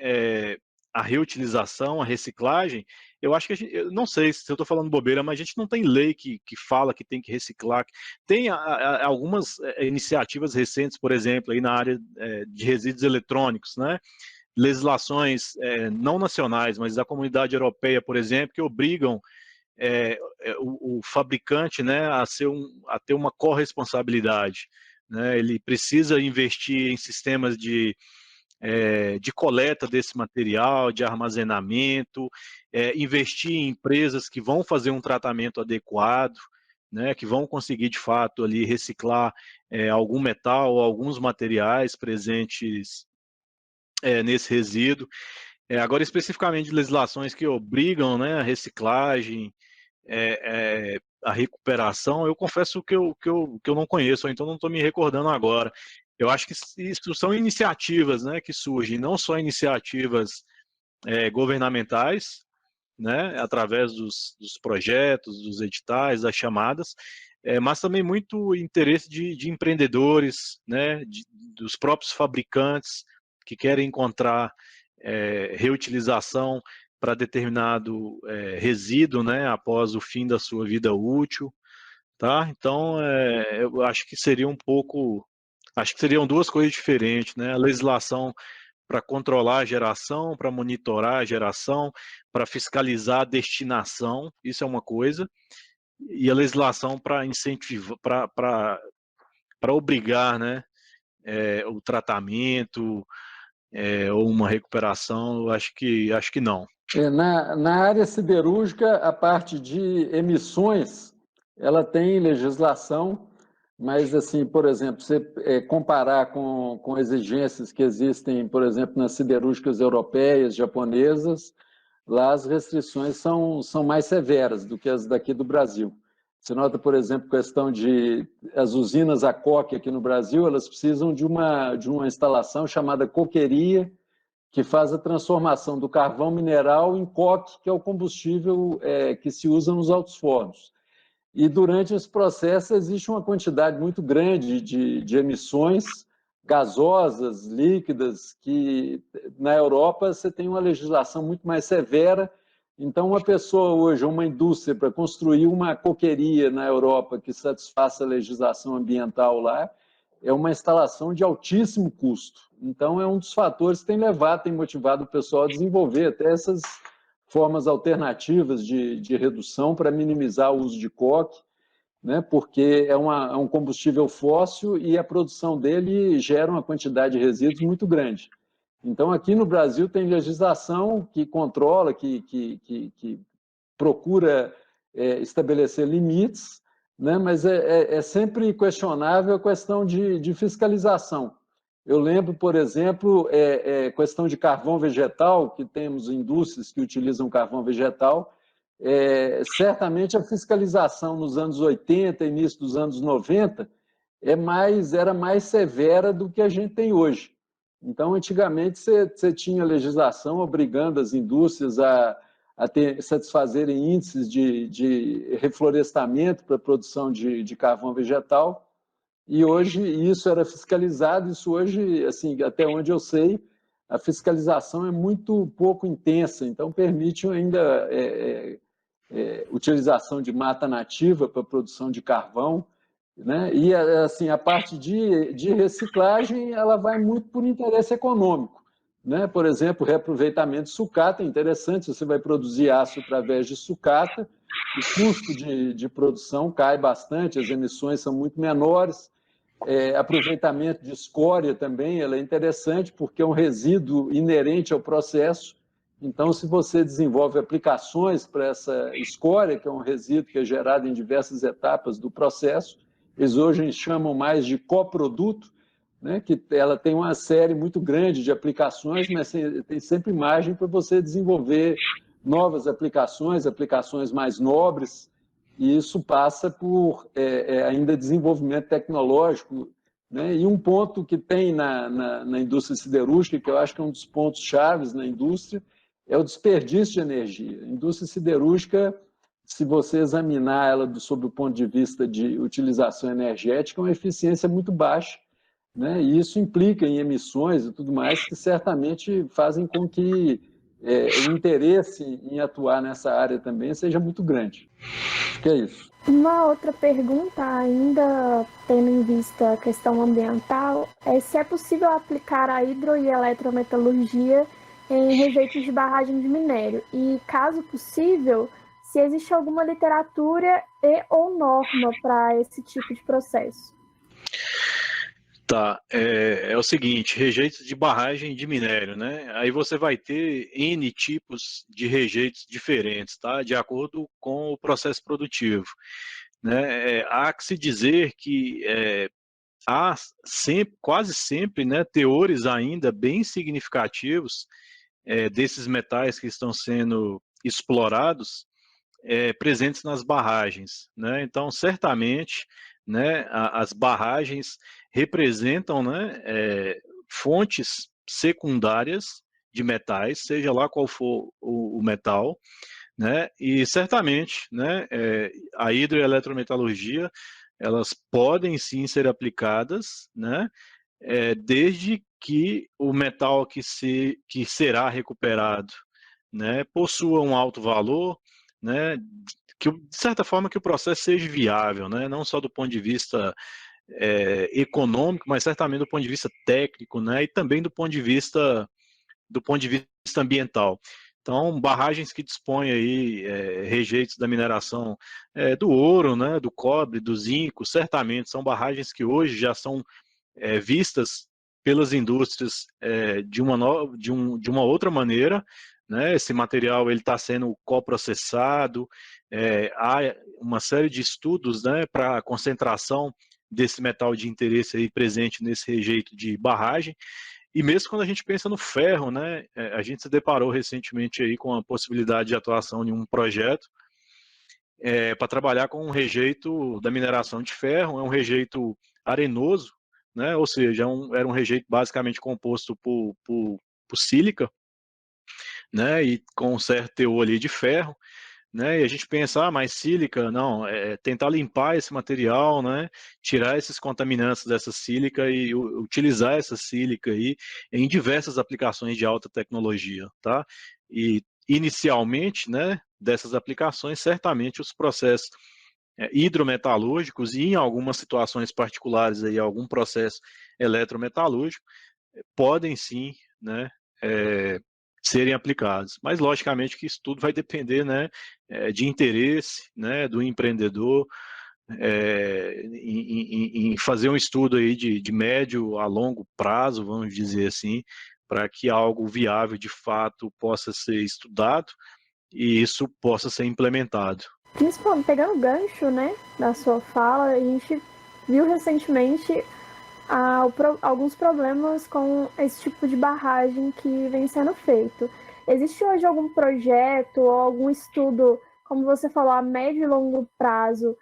a reutilização, a reciclagem, eu acho que eu não sei se eu estou falando bobeira, mas a gente não tem lei que fala que tem que reciclar. Tem algumas iniciativas recentes, por exemplo, aí na área de resíduos eletrônicos, né? Legislações não nacionais, mas da Comunidade Europeia, por exemplo, que obrigam o fabricante, né, a ter uma corresponsabilidade, né? Ele precisa investir em sistemas de coleta desse material, de armazenamento, investir em empresas que vão fazer um tratamento adequado, né, que vão conseguir de fato ali reciclar algum metal ou alguns materiais presentes nesse resíduo. Agora, especificamente de legislações que obrigam, né, a reciclagem, a recuperação, eu confesso que eu não conheço, ou então não estou me recordando agora. Eu acho que isso são iniciativas, né, que surgem, não só iniciativas governamentais, né, através dos projetos, dos editais, das chamadas, mas também muito interesse de empreendedores, né, dos próprios fabricantes que querem encontrar reutilização para determinado resíduo, né, após o fim da sua vida útil, tá? Então, eu acho que seria acho que seriam duas coisas diferentes, né? A legislação para controlar a geração, para monitorar a geração, para fiscalizar a destinação, isso é uma coisa, e a legislação para incentivar, para obrigar, né, o tratamento ou uma recuperação, eu acho que não. Na área siderúrgica, a parte de emissões, ela tem legislação, mas, assim, por exemplo, você comparar com exigências que existem, por exemplo, nas siderúrgicas europeias, japonesas, lá as restrições são mais severas do que as daqui do Brasil. Você nota, por exemplo, questão de as usinas a coque aqui no Brasil, elas precisam de uma instalação chamada coqueria, que faz a transformação do carvão mineral em coque, que é o combustível que se usa nos altos fornos. E durante esse processo existe uma quantidade muito grande de emissões gasosas, líquidas, que na Europa você tem uma legislação muito mais severa. Então, uma pessoa hoje, uma indústria, para construir uma coqueria na Europa que satisfaça a legislação ambiental lá, é uma instalação de altíssimo custo. Então, é um dos fatores que tem motivado o pessoal a desenvolver até essas formas alternativas de redução para minimizar o uso de coque, né? Porque é um combustível fóssil e a produção dele gera uma quantidade de resíduos muito grande. Então, aqui no Brasil tem legislação que controla, que procura estabelecer limites, né? Mas é sempre questionável a questão de fiscalização. Eu lembro, por exemplo, questão de carvão vegetal, que temos indústrias que utilizam carvão vegetal, certamente a fiscalização nos anos 80, início dos anos 90, era mais severa do que a gente tem hoje. Então, antigamente, você tinha legislação obrigando as indústrias a satisfazerem índices de reflorestamento para a produção de carvão vegetal, e hoje isso era fiscalizado. Isso hoje, assim, até onde eu sei, a fiscalização é muito pouco intensa, então permite ainda utilização de mata nativa para a produção de carvão, né? E assim, a parte de reciclagem, ela vai muito por interesse econômico, né? Por exemplo, reaproveitamento de sucata é interessante. Você vai produzir aço através de sucata, o custo de produção cai bastante, as emissões são muito menores. Aproveitamento de escória também, ela é interessante porque é um resíduo inerente ao processo. Então, se você desenvolve aplicações para essa escória, que é um resíduo que é gerado em diversas etapas do processo, eles hoje chamam mais de coproduto, né? Que ela tem uma série muito grande de aplicações, mas tem sempre margem para você desenvolver novas aplicações mais nobres, e isso passa por ainda desenvolvimento tecnológico, né? E um ponto que tem na indústria siderúrgica, que eu acho que é um dos pontos chaves na indústria, é o desperdício de energia. A indústria siderúrgica, se você examinar ela sob o ponto de vista de utilização energética, é uma eficiência muito baixa, né? E isso implica em emissões e tudo mais que certamente fazem com que o interesse em atuar nessa área também seja muito grande. Acho que é isso. Uma outra pergunta, ainda tendo em vista a questão ambiental, é se é possível aplicar a hidro e eletrometalurgia em rejeitos de barragem de minério e, caso possível, se existe alguma literatura e ou norma para esse tipo de processo. Tá, é o seguinte, rejeitos de barragem de minério, né? Aí você vai ter N tipos de rejeitos diferentes, tá? De acordo com o processo produtivo, né? Há que se dizer que há sempre, quase sempre, né, teores ainda bem significativos desses metais que estão sendo explorados presentes nas barragens, né? Então, certamente, né, as barragens representam, né, fontes secundárias de metais, seja lá qual for o metal, né? E certamente, né, a hidroeletrometalurgia elas podem sim ser aplicadas, né, desde que o metal que será recuperado, né, possua um alto valor, né, de certa forma que o processo seja viável, né, não só do ponto de vista econômico, mas certamente do ponto de vista técnico, né, e também do ponto de vista ambiental. Então, barragens que dispõem aí rejeitos da mineração do ouro, né, do cobre, do zinco, certamente são barragens que hoje já são vistas pelas indústrias de uma outra maneira, né? Esse material ele está sendo coprocessado, há uma série de estudos, né, para a concentração desse metal de interesse aí presente nesse rejeito de barragem. E mesmo quando a gente pensa no ferro, né, a gente se deparou recentemente aí com a possibilidade de atuação em um projeto para trabalhar com um rejeito da mineração de ferro, é um rejeito arenoso, né, ou seja, era um rejeito basicamente composto por sílica, né, e com um certo teor ali de ferro, né, e a gente pensa, mas sílica, não, tentar limpar esse material, né, tirar esses contaminantes dessa sílica e utilizar essa sílica aí em diversas aplicações de alta tecnologia, tá? E inicialmente, né, dessas aplicações, certamente os processos hidrometalúrgicos e em algumas situações particulares aí algum processo eletrometalúrgico podem sim, né, serem aplicados. Mas, logicamente, que isso tudo vai depender, né, de interesse, né, do empreendedor, em fazer um estudo aí de médio a longo prazo, vamos dizer assim, para que algo viável, de fato, possa ser estudado e isso possa ser implementado. Principalmente pegando o gancho, né, da sua fala, a gente viu recentemente alguns problemas com esse tipo de barragem que vem sendo feito. Existe hoje algum projeto ou algum estudo, como você falou, a médio e longo prazo,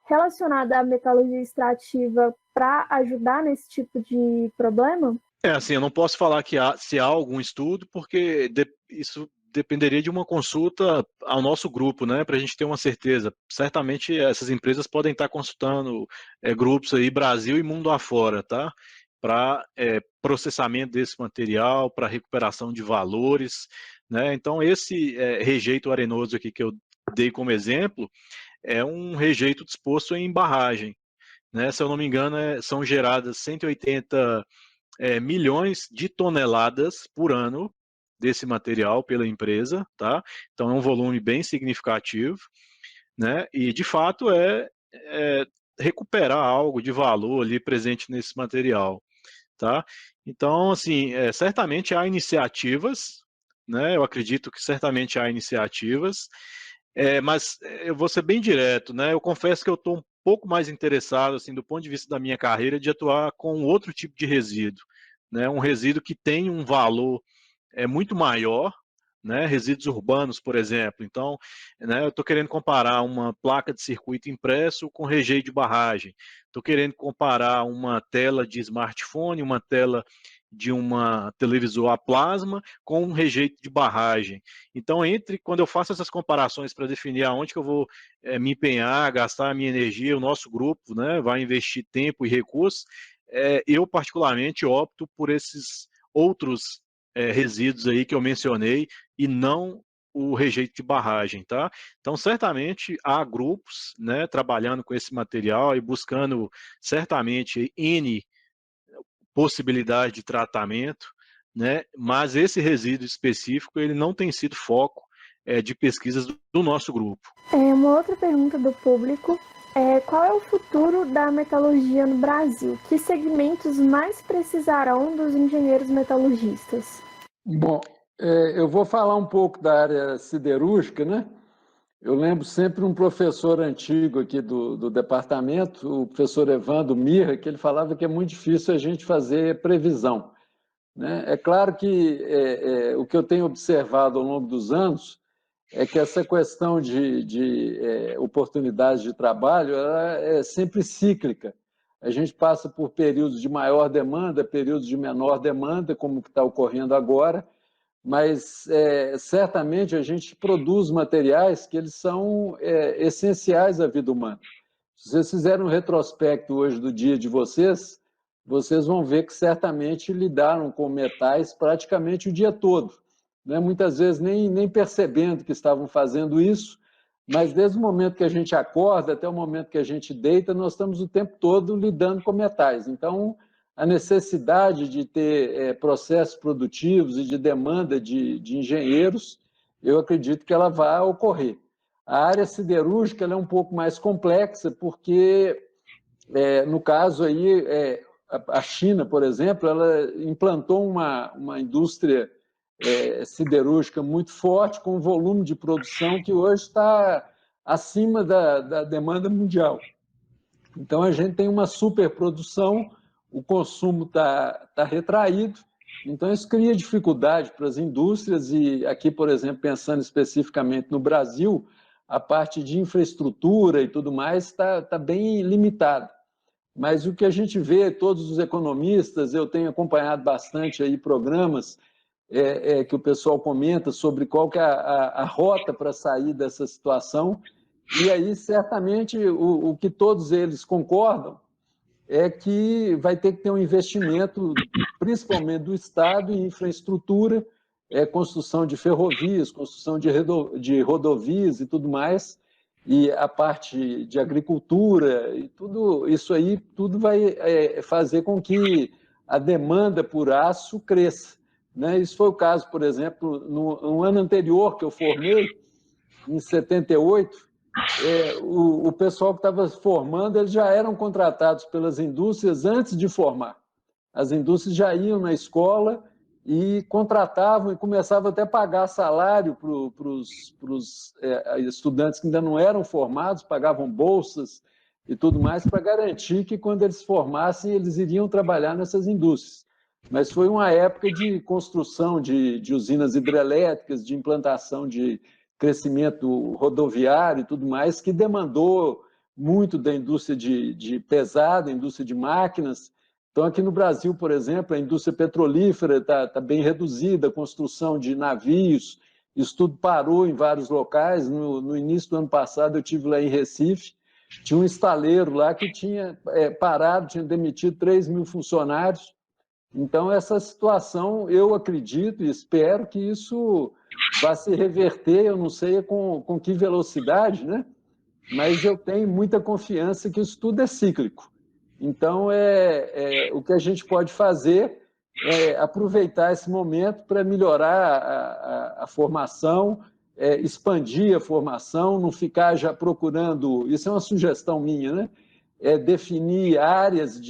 relacionado à metalurgia extrativa para ajudar nesse tipo de problema? Assim, eu não posso falar que se há algum estudo, porque isso dependeria de uma consulta ao nosso grupo, né, para a gente ter uma certeza. Certamente essas empresas podem estar consultando grupos aí Brasil e mundo afora, tá? Para processamento desse material, para recuperação de valores, né? Então esse rejeito arenoso aqui que eu dei como exemplo é um rejeito disposto em barragem, né? Se eu não me engano, são geradas 180 milhões de toneladas por ano desse material pela empresa, tá? Então é um volume bem significativo, né? E de fato recuperar algo de valor ali presente nesse material, tá? Então, assim, certamente há iniciativas, né? Eu acredito que certamente há iniciativas, mas eu vou ser bem direto, né? Eu confesso que eu estou um pouco mais interessado, assim, do ponto de vista da minha carreira, de atuar com outro tipo de resíduo, né? Um resíduo que tem um valor muito maior, né? Resíduos urbanos, por exemplo. Então, né, eu estou querendo comparar uma placa de circuito impresso com rejeito de barragem. Estou querendo comparar uma tela de smartphone, uma tela de uma televisor a plasma com um rejeito de barragem. Então, quando eu faço essas comparações para definir aonde que eu vou me empenhar, gastar a minha energia, o nosso grupo, né, vai investir tempo e recursos, eu particularmente opto por esses outros resíduos aí que eu mencionei e não o rejeito de barragem, tá? Então, certamente há grupos, né, trabalhando com esse material e buscando certamente N possibilidade de tratamento, né? Mas esse resíduo específico ele não tem sido foco de pesquisas do nosso grupo. Uma outra pergunta do público qual é o futuro da metalurgia no Brasil? Que segmentos mais precisarão dos engenheiros metalurgistas? Bom, eu vou falar um pouco da área siderúrgica, né? Eu lembro sempre um professor antigo aqui do departamento, o professor Evandro Mirra, que ele falava que é muito difícil a gente fazer previsão, né? É claro que o que eu tenho observado ao longo dos anos é que essa questão de oportunidades de trabalho ela é sempre cíclica. A gente passa por períodos de maior demanda, períodos de menor demanda, como está ocorrendo agora, mas certamente a gente produz materiais que eles são essenciais à vida humana. Se vocês fizerem um retrospecto hoje do dia de vocês, vocês vão ver que certamente lidaram com metais praticamente o dia todo, né? Muitas vezes nem percebendo que estavam fazendo isso, mas desde o momento que a gente acorda até o momento que a gente deita, nós estamos o tempo todo lidando com metais. Então, a necessidade de ter processos produtivos e de demanda de engenheiros, eu acredito que ela vai ocorrer. A área siderúrgica ela é um pouco mais complexa, porque, no caso aí, a China, por exemplo, ela implantou uma indústria siderúrgica muito forte, com um volume de produção que hoje está acima da demanda mundial. Então, a gente tem uma superprodução, o consumo está retraído, então isso cria dificuldade para as indústrias e aqui, por exemplo, pensando especificamente no Brasil, a parte de infraestrutura e tudo mais está bem limitada. Mas o que a gente vê, todos os economistas, eu tenho acompanhado bastante aí programas que o pessoal comenta sobre qual que é a rota para sair dessa situação, e aí certamente o que todos eles concordam é que vai ter que ter um investimento, principalmente do Estado, em infraestrutura, construção de ferrovias, construção de rodovias e tudo mais, e a parte de agricultura, e tudo isso aí, tudo vai fazer com que a demanda por aço cresça, né? Isso foi o caso, por exemplo, no ano anterior que eu formei, em 78, o pessoal que estava formando, eles já eram contratados pelas indústrias antes de formar. As indústrias já iam na escola e contratavam e começavam até a pagar salário para os estudantes que ainda não eram formados, pagavam bolsas e tudo mais para garantir que quando eles formassem, eles iriam trabalhar nessas indústrias. Mas foi uma época de construção de usinas hidrelétricas, de implantação de crescimento rodoviário e tudo mais, que demandou muito da indústria de pesada, indústria de máquinas. Então, aqui no Brasil, por exemplo, a indústria petrolífera está bem reduzida, a construção de navios, isso tudo parou em vários locais. No início do ano passado, eu estive lá em Recife, tinha um estaleiro lá que tinha parado, tinha demitido 3 mil funcionários. Então, essa situação, eu acredito e espero que isso vai se reverter, eu não sei com que velocidade, né? Mas eu tenho muita confiança que isso tudo é cíclico. Então, o que a gente pode fazer é aproveitar esse momento para melhorar a formação, expandir a formação, não ficar já procurando... Isso é uma sugestão minha, né? Definir áreas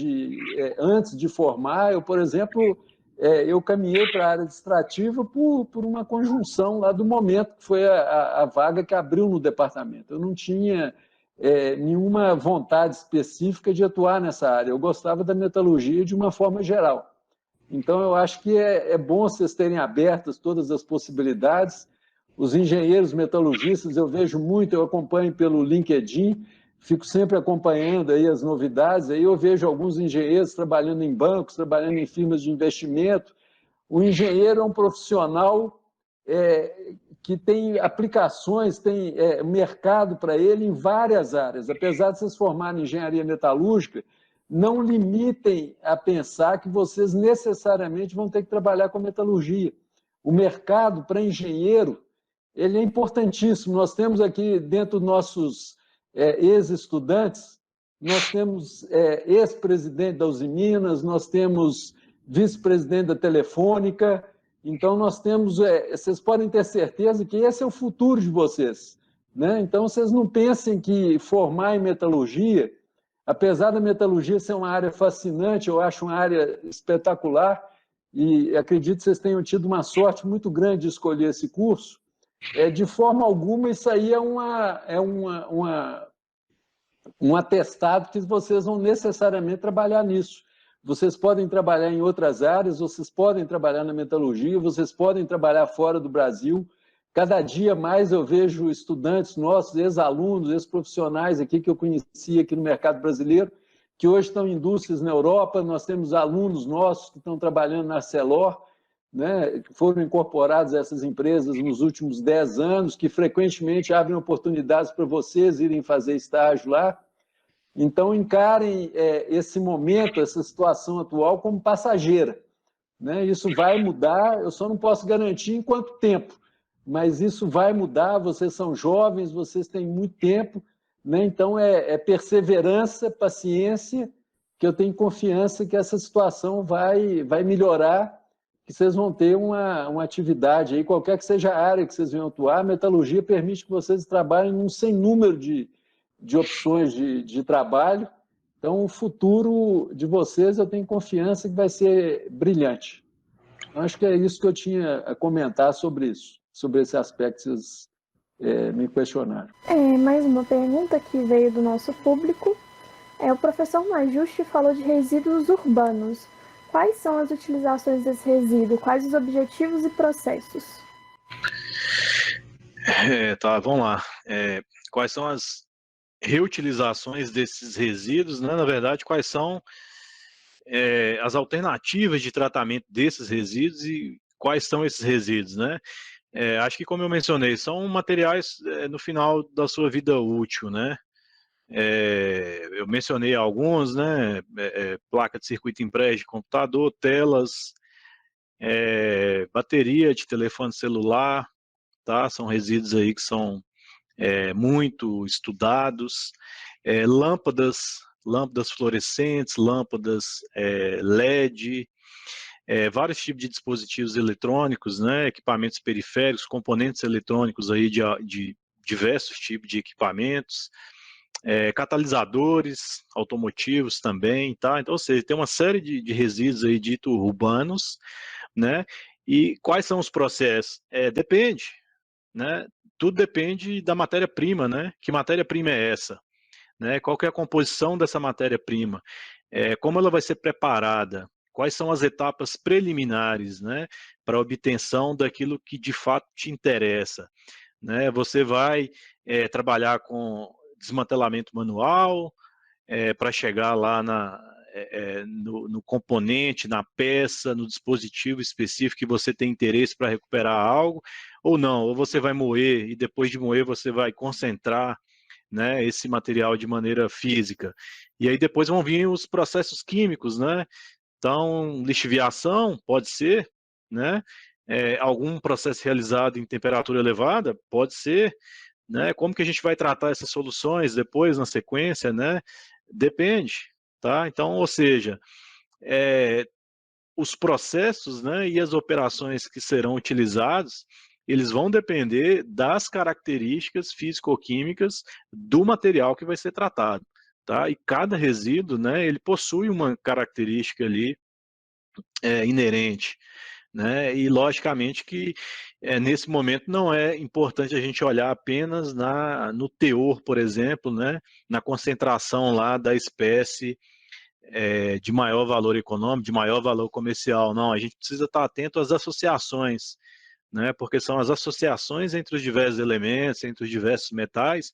antes de formar. Eu, por exemplo, eu caminhei para a área administrativa por uma conjunção lá do momento, que foi a vaga que abriu no departamento. Eu não tinha nenhuma vontade específica de atuar nessa área. Eu gostava da metalurgia de uma forma geral. Então, eu acho que é bom vocês terem abertas todas as possibilidades. Os engenheiros metalurgistas, eu vejo muito, eu acompanho pelo LinkedIn, fico sempre acompanhando aí as novidades, aí eu vejo alguns engenheiros trabalhando em bancos, trabalhando em firmas de investimento. O engenheiro é um profissional que tem aplicações, tem mercado para ele em várias áreas. Apesar de vocês formarem em engenharia metalúrgica, não limitem a pensar que vocês necessariamente vão ter que trabalhar com metalurgia. O mercado para engenheiro ele é importantíssimo. Nós temos aqui, dentro dos nossos ex-estudantes, nós temos ex-presidente da Uzi Minas, nós temos vice-presidente da Telefônica. Então, nós temos... vocês podem ter certeza que esse é o futuro de vocês, né? Então, vocês não pensem que formar em metalurgia, apesar da metalurgia ser uma área fascinante, eu acho uma área espetacular, e acredito que vocês tenham tido uma sorte muito grande de escolher esse curso. De forma alguma, isso aí um atestado que vocês vão necessariamente trabalhar nisso. Vocês podem trabalhar em outras áreas, vocês podem trabalhar na metalurgia, vocês podem trabalhar fora do Brasil. Cada dia mais eu vejo estudantes nossos, ex-alunos, ex-profissionais aqui que eu conheci aqui no mercado brasileiro, que hoje estão em indústrias na Europa. Nós temos alunos nossos que estão trabalhando na Arcelor, né, que foram incorporados a essas empresas nos últimos 10 anos, que frequentemente abrem oportunidades para vocês irem fazer estágio lá. Então, encarem esse momento, essa situação atual como passageira, né? Isso vai mudar, eu só não posso garantir em quanto tempo, mas isso vai mudar. Vocês são jovens, vocês têm muito tempo, né? Então, perseverança, paciência, que eu tenho confiança que essa situação vai melhorar, que vocês vão ter uma atividade aí, qualquer que seja a área que vocês venham atuar. A metalurgia permite que vocês trabalhem num sem número de opções de trabalho. Então, o futuro de vocês, eu tenho confiança que vai ser brilhante. Acho que é isso que eu tinha a comentar sobre isso, sobre esse aspecto que vocês me questionaram. Mais uma pergunta que veio do nosso público. O professor Majusti falou de resíduos urbanos. Quais são as utilizações desse resíduo? Quais os objetivos e processos? Tá, vamos lá. Quais são as reutilizações desses resíduos, né? Na verdade, quais são as alternativas de tratamento desses resíduos e quais são esses resíduos, né? Acho que, como eu mencionei, são materiais no final da sua vida útil, né? Eu mencionei alguns, né? Placa de circuito impresso de computador, telas, bateria de telefone celular, tá? São resíduos aí que são muito estudados, lâmpadas fluorescentes, lâmpadas LED, vários tipos de dispositivos eletrônicos, né? Equipamentos periféricos, componentes eletrônicos aí de diversos tipos de equipamentos, catalisadores automotivos também, tá? Então, ou seja, tem uma série de resíduos aí dito urbanos, né? E quais são os processos? Depende, né? Tudo depende da matéria-prima, né? Que matéria-prima é essa? Né? Qual que é a composição dessa matéria-prima? Como ela vai ser preparada? Quais são as etapas preliminares, né? Para a obtenção daquilo que de fato te interessa, né? Você vai trabalhar com desmantelamento manual para chegar lá no componente, na peça, no dispositivo específico que você tem interesse para recuperar algo, ou não, ou você vai moer e depois de moer você vai concentrar, né, esse material de maneira física. E aí depois vão vir os processos químicos, né? Então, lixiviação pode ser, né? Algum processo realizado em temperatura elevada pode ser, né? Como que a gente vai tratar essas soluções depois, na sequência, né? Depende, tá? Então, ou seja, os processos, né, e as operações que serão utilizados, eles vão depender das características físico-químicas do material que vai ser tratado, tá? E cada resíduo, né, ele possui uma característica ali inerente, né? E logicamente que nesse momento não é importante a gente olhar apenas no teor, por exemplo, né, na concentração lá da espécie de maior valor econômico, de maior valor comercial. Não, a gente precisa estar atento às associações, né? Porque são as associações entre os diversos elementos, entre os diversos metais,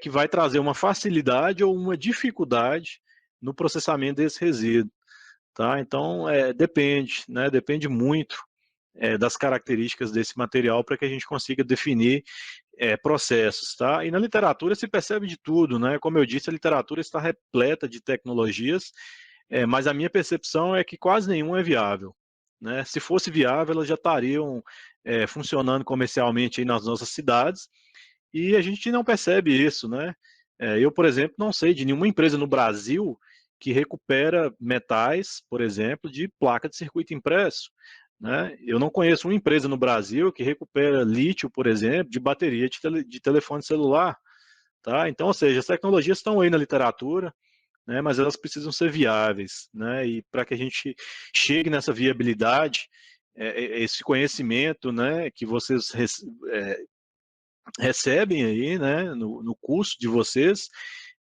que vai trazer uma facilidade ou uma dificuldade no processamento desse resíduo. Tá? Então, depende, né? Depende muito das características desse material para que a gente consiga definir processos. Tá? E na literatura se percebe de tudo, né? Como eu disse, a literatura está repleta de tecnologias, mas a minha percepção é que quase nenhuma é viável. Né? Se fosse viável, elas já estariam funcionando comercialmente aí nas nossas cidades, e a gente não percebe isso, né? Eu, por exemplo, não sei de nenhuma empresa no Brasil que recupera metais, por exemplo, de placa de circuito impresso, né? Eu não conheço uma empresa no Brasil que recupera lítio, por exemplo, de bateria de telefone celular, tá? Então, ou seja, as tecnologias estão aí na literatura, né? Mas elas precisam ser viáveis, né? E para que a gente chegue nessa viabilidade, esse conhecimento, né, que vocês recebem aí, né, no curso de vocês,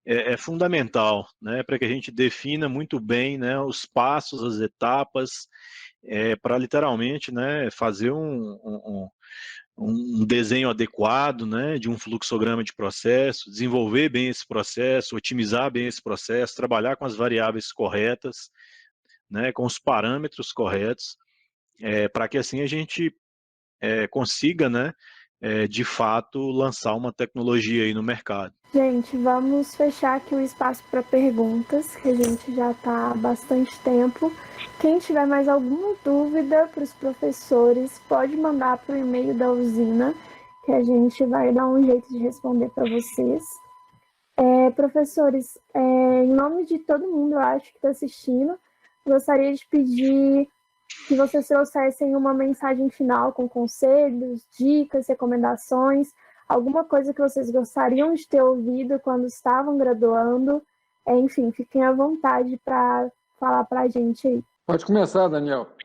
é fundamental, né, para que a gente defina muito bem, né, os passos, as etapas, para literalmente, né, fazer um desenho adequado, né, de um fluxograma de processo, desenvolver bem esse processo, otimizar bem esse processo, trabalhar com as variáveis corretas, né, com os parâmetros corretos, para que assim a gente consiga, né, de fato, lançar uma tecnologia aí no mercado. Gente, vamos fechar aqui o espaço para perguntas, que a gente já está há bastante tempo. Quem tiver mais alguma dúvida para os professores, pode mandar para o e-mail da usina, que a gente vai dar um jeito de responder para vocês. Professores, em nome de todo mundo, eu acho que está assistindo, gostaria de pedir que vocês trouxessem uma mensagem final com conselhos, dicas, recomendações, alguma coisa que vocês gostariam de ter ouvido quando estavam graduando. Enfim, fiquem à vontade para falar para a gente aí. Pode começar, Daniel.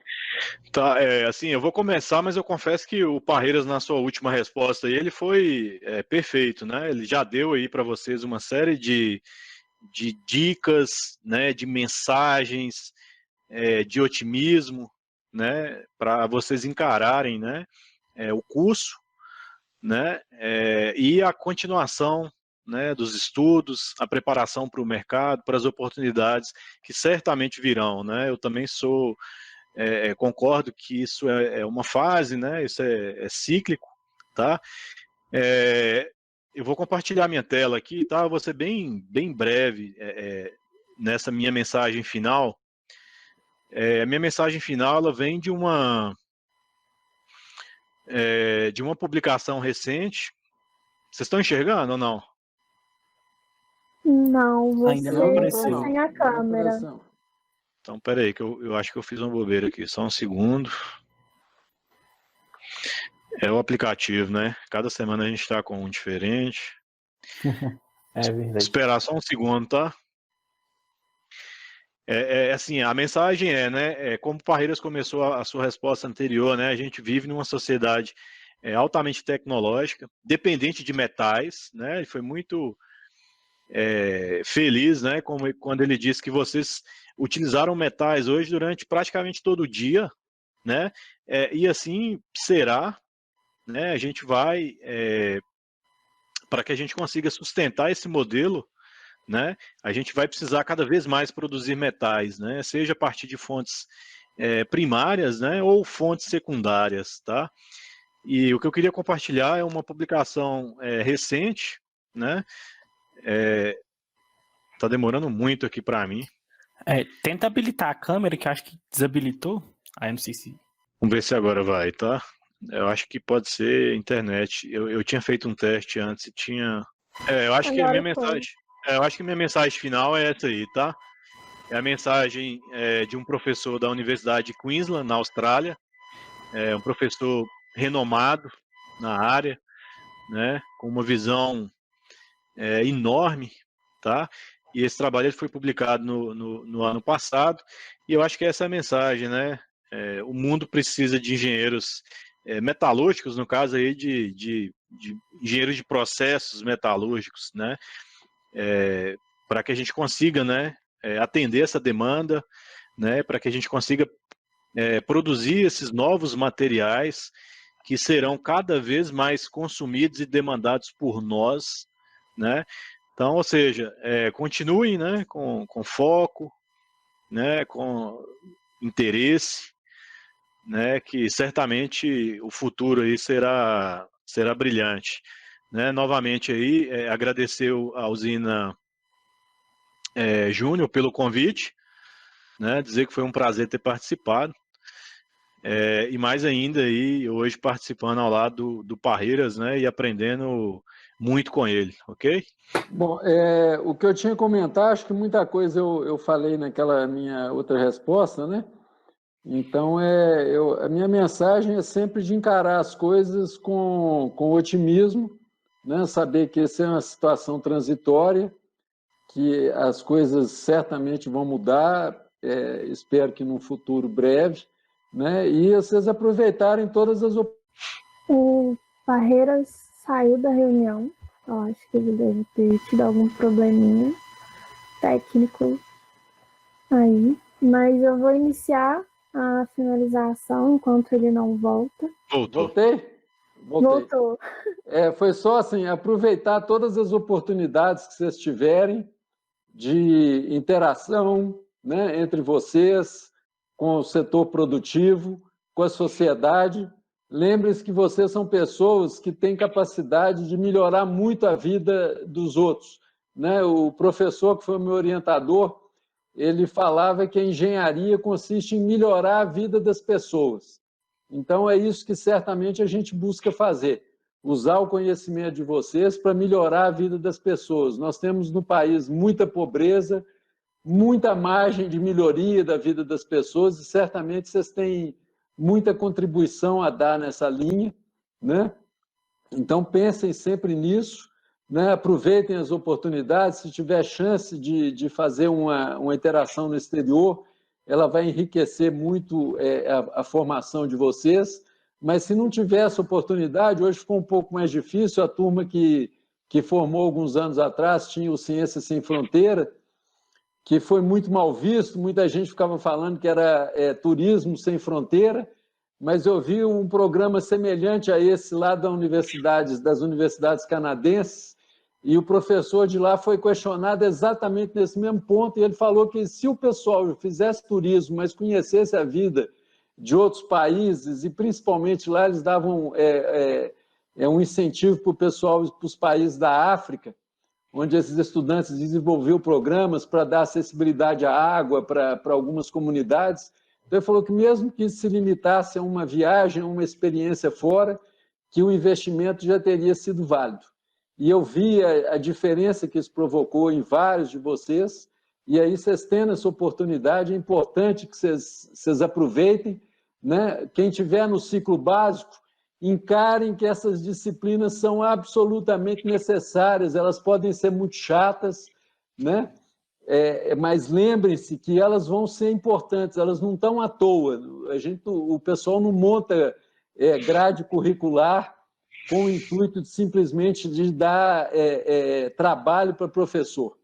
Tá, assim, eu vou começar, mas eu confesso que o Parreiras, na sua última resposta aí, ele foi perfeito, né? Ele já deu aí para vocês uma série de dicas, né, de mensagens, de otimismo, né, para vocês encararem, né, o curso, né, e a continuação, né, dos estudos, a preparação para o mercado, para as oportunidades que certamente virão, né. Eu também concordo que isso é uma fase, né, isso é cíclico, tá. Eu vou compartilhar minha tela aqui, tá. Eu vou ser bem breve nessa minha mensagem final. A minha mensagem final ela vem de uma publicação recente. Vocês estão enxergando ou não? Não, você Ainda não apareceu. está sem a câmera. Então, peraí, que eu acho que eu fiz uma bobeira aqui. Só um segundo. É o aplicativo, né? Cada semana a gente está com um diferente. É verdade. Esperar só um segundo, tá? Assim, a mensagem né? Como o Parreiras começou a sua resposta anterior, né? A gente vive numa sociedade altamente tecnológica, dependente de metais, né? Ele foi muito feliz, né? Quando ele disse que vocês utilizaram metais hoje durante praticamente todo o dia, né? E assim será, né? A gente vai para que a gente consiga sustentar esse modelo, né? A gente vai precisar cada vez mais produzir metais, né? Seja a partir de fontes primárias, né? Ou fontes secundárias, tá? E o que eu queria compartilhar é uma publicação recente, né? Tá demorando muito aqui para mim. Tenta habilitar a câmera, que eu acho que desabilitou. Aí eu não sei se... Vamos ver se agora vai, tá? Eu acho que pode ser internet. Eu tinha feito um teste antes e tinha... eu acho que a minha mensagem... eu acho que minha mensagem final é essa aí, tá? É a mensagem de um professor da Universidade de Queensland, na Austrália. Um professor renomado na área, né? Com uma visão enorme, tá? E esse trabalho ele foi publicado no ano passado, e eu acho que essa é a mensagem, né? O mundo precisa de engenheiros metalúrgicos, no caso aí de engenheiros de processos metalúrgicos, né? Para que a gente consiga, né? atender essa demanda, né, para que a gente consiga produzir esses novos materiais que serão cada vez mais consumidos e demandados por nós, né? Então, ou seja, continuem, né, com foco, né, com interesse, né, que certamente o futuro aí será brilhante, né? Novamente aí, agradecer a usina Júnior pelo convite, né, dizer que foi um prazer ter participado, e mais ainda aí hoje participando ao lado do Parreiras, né, e aprendendo muito com ele, ok? Bom, o que eu tinha a comentar, acho que muita coisa eu falei naquela minha outra resposta, né? Então, a minha mensagem é sempre de encarar as coisas com otimismo, né? Saber que essa é uma situação transitória, que as coisas certamente vão mudar, espero que num futuro breve, né? E vocês aproveitarem todas as oportunidades. O Parreiras saiu da reunião, eu acho que ele deve ter tido algum probleminha técnico aí, mas eu vou iniciar a finalização enquanto ele não volta. Voltei? Voltou. Foi só assim, aproveitar todas as oportunidades que vocês tiverem de interação, né, entre vocês, com o setor produtivo, com a sociedade. Lembrem-se que vocês são pessoas que têm capacidade de melhorar muito a vida dos outros, né? O professor que foi o meu orientador, ele falava que a engenharia consiste em melhorar a vida das pessoas. Então, é isso que certamente a gente busca fazer, usar o conhecimento de vocês para melhorar a vida das pessoas. Nós temos no país muita pobreza, muita margem de melhoria da vida das pessoas e certamente vocês têm muita contribuição a dar nessa linha, né? Então, pensem sempre nisso, né? Aproveitem as oportunidades, se tiver chance de fazer uma interação no exterior, ela vai enriquecer muito a formação de vocês, mas se não tiver essa oportunidade, hoje ficou um pouco mais difícil, a turma que formou alguns anos atrás tinha o Ciências Sem Fronteira, que foi muito mal visto, muita gente ficava falando que era turismo sem fronteira, mas eu vi um programa semelhante a esse lá das universidades canadenses, e o professor de lá foi questionado exatamente nesse mesmo ponto, e ele falou que se o pessoal fizesse turismo, mas conhecesse a vida de outros países, e principalmente lá eles davam um incentivo para o pessoal, para os países da África, onde esses estudantes desenvolveram programas para dar acessibilidade à água para algumas comunidades. Então, ele falou que mesmo que se limitasse a uma viagem, a uma experiência fora, que o investimento já teria sido válido. E eu vi a diferença que isso provocou em vários de vocês, e aí vocês tendo essa oportunidade, é importante que vocês aproveitem, né? Quem tiver no ciclo básico, encarem que essas disciplinas são absolutamente necessárias, elas podem ser muito chatas, né? Mas lembrem-se que elas vão ser importantes, elas não estão à toa. O pessoal não monta grade curricular com o intuito de simplesmente de dar trabalho para professor,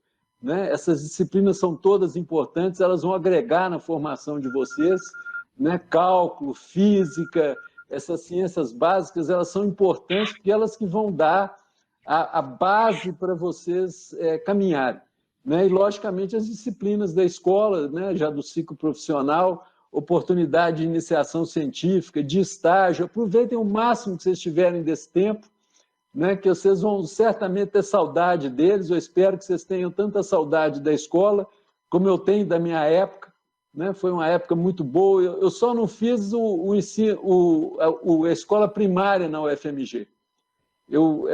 né? Essas disciplinas são todas importantes, elas vão agregar na formação de vocês, né? Cálculo, física, essas ciências básicas, elas são importantes porque elas que vão dar a base para vocês caminharem, né? E, logicamente, as disciplinas da escola, né? Já do ciclo profissional, oportunidade de iniciação científica, de estágio, aproveitem o máximo que vocês tiverem desse tempo, né? Que vocês vão certamente ter saudade deles, eu espero que vocês tenham tanta saudade da escola como eu tenho da minha época, né? Foi uma época muito boa. Eu só não fiz a escola primária na UFMG.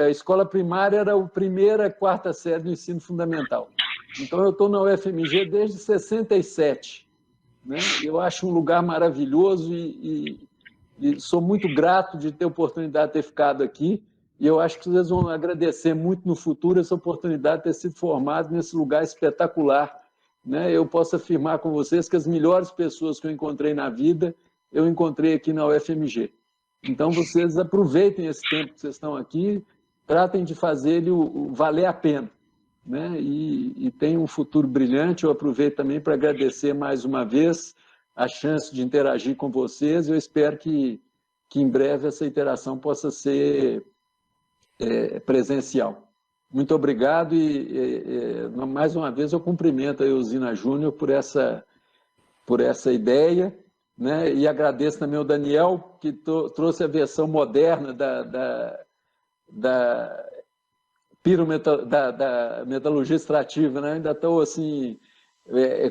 A escola primária era a primeira, quarta série do ensino fundamental. Então, eu estou na UFMG desde 67. Né? Eu acho um lugar maravilhoso e sou muito grato de ter a oportunidade de ter ficado aqui. E eu acho que vocês vão agradecer muito no futuro essa oportunidade de ter sido formado nesse lugar espetacular. Né? Eu posso afirmar com vocês que as melhores pessoas que eu encontrei na vida, eu encontrei aqui na UFMG. Então, vocês aproveitem esse tempo que vocês estão aqui, tratem de fazer ele valer a pena. né, e tem um futuro brilhante. Eu aproveito também para agradecer mais uma vez a chance de interagir com vocês. Eu espero que em breve essa interação possa ser presencial. Muito obrigado e mais uma vez eu cumprimento a Usina Júnior por essa ideia, né? E agradeço também ao Daniel, que trouxe a versão moderna da metalurgia extrativa, né? Ainda estou assim,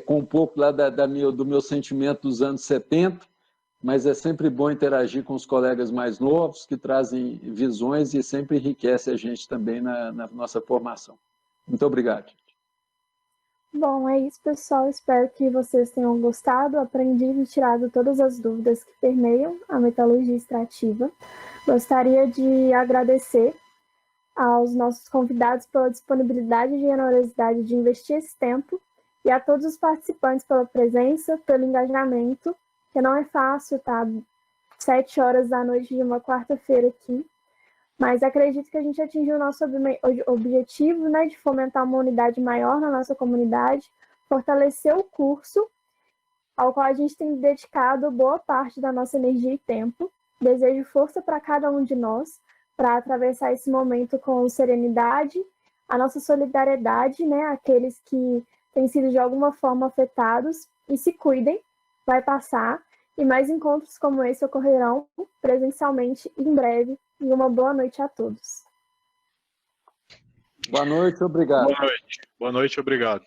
com um pouco lá do meu sentimento dos anos 70, mas é sempre bom interagir com os colegas mais novos, que trazem visões e sempre enriquece a gente também na nossa formação. Muito obrigado. Bom, é isso, pessoal. Espero que vocês tenham gostado, aprendido e tirado todas as dúvidas que permeiam a metalurgia extrativa. Gostaria de agradecer aos nossos convidados pela disponibilidade e generosidade de investir esse tempo e a todos os participantes pela presença, pelo engajamento, que não é fácil estar 7 horas da noite de uma quarta-feira aqui, mas acredito que a gente atingiu o nosso objetivo, né, de fomentar uma unidade maior na nossa comunidade, fortalecer o curso, ao qual a gente tem dedicado boa parte da nossa energia e tempo. Desejo força para cada um de nós, para atravessar esse momento com serenidade, a nossa solidariedade, né, àqueles que têm sido de alguma forma afetados, e se cuidem, vai passar, e mais encontros como esse ocorrerão presencialmente em breve, e uma boa noite a todos. Boa noite, obrigado. Boa noite, obrigado.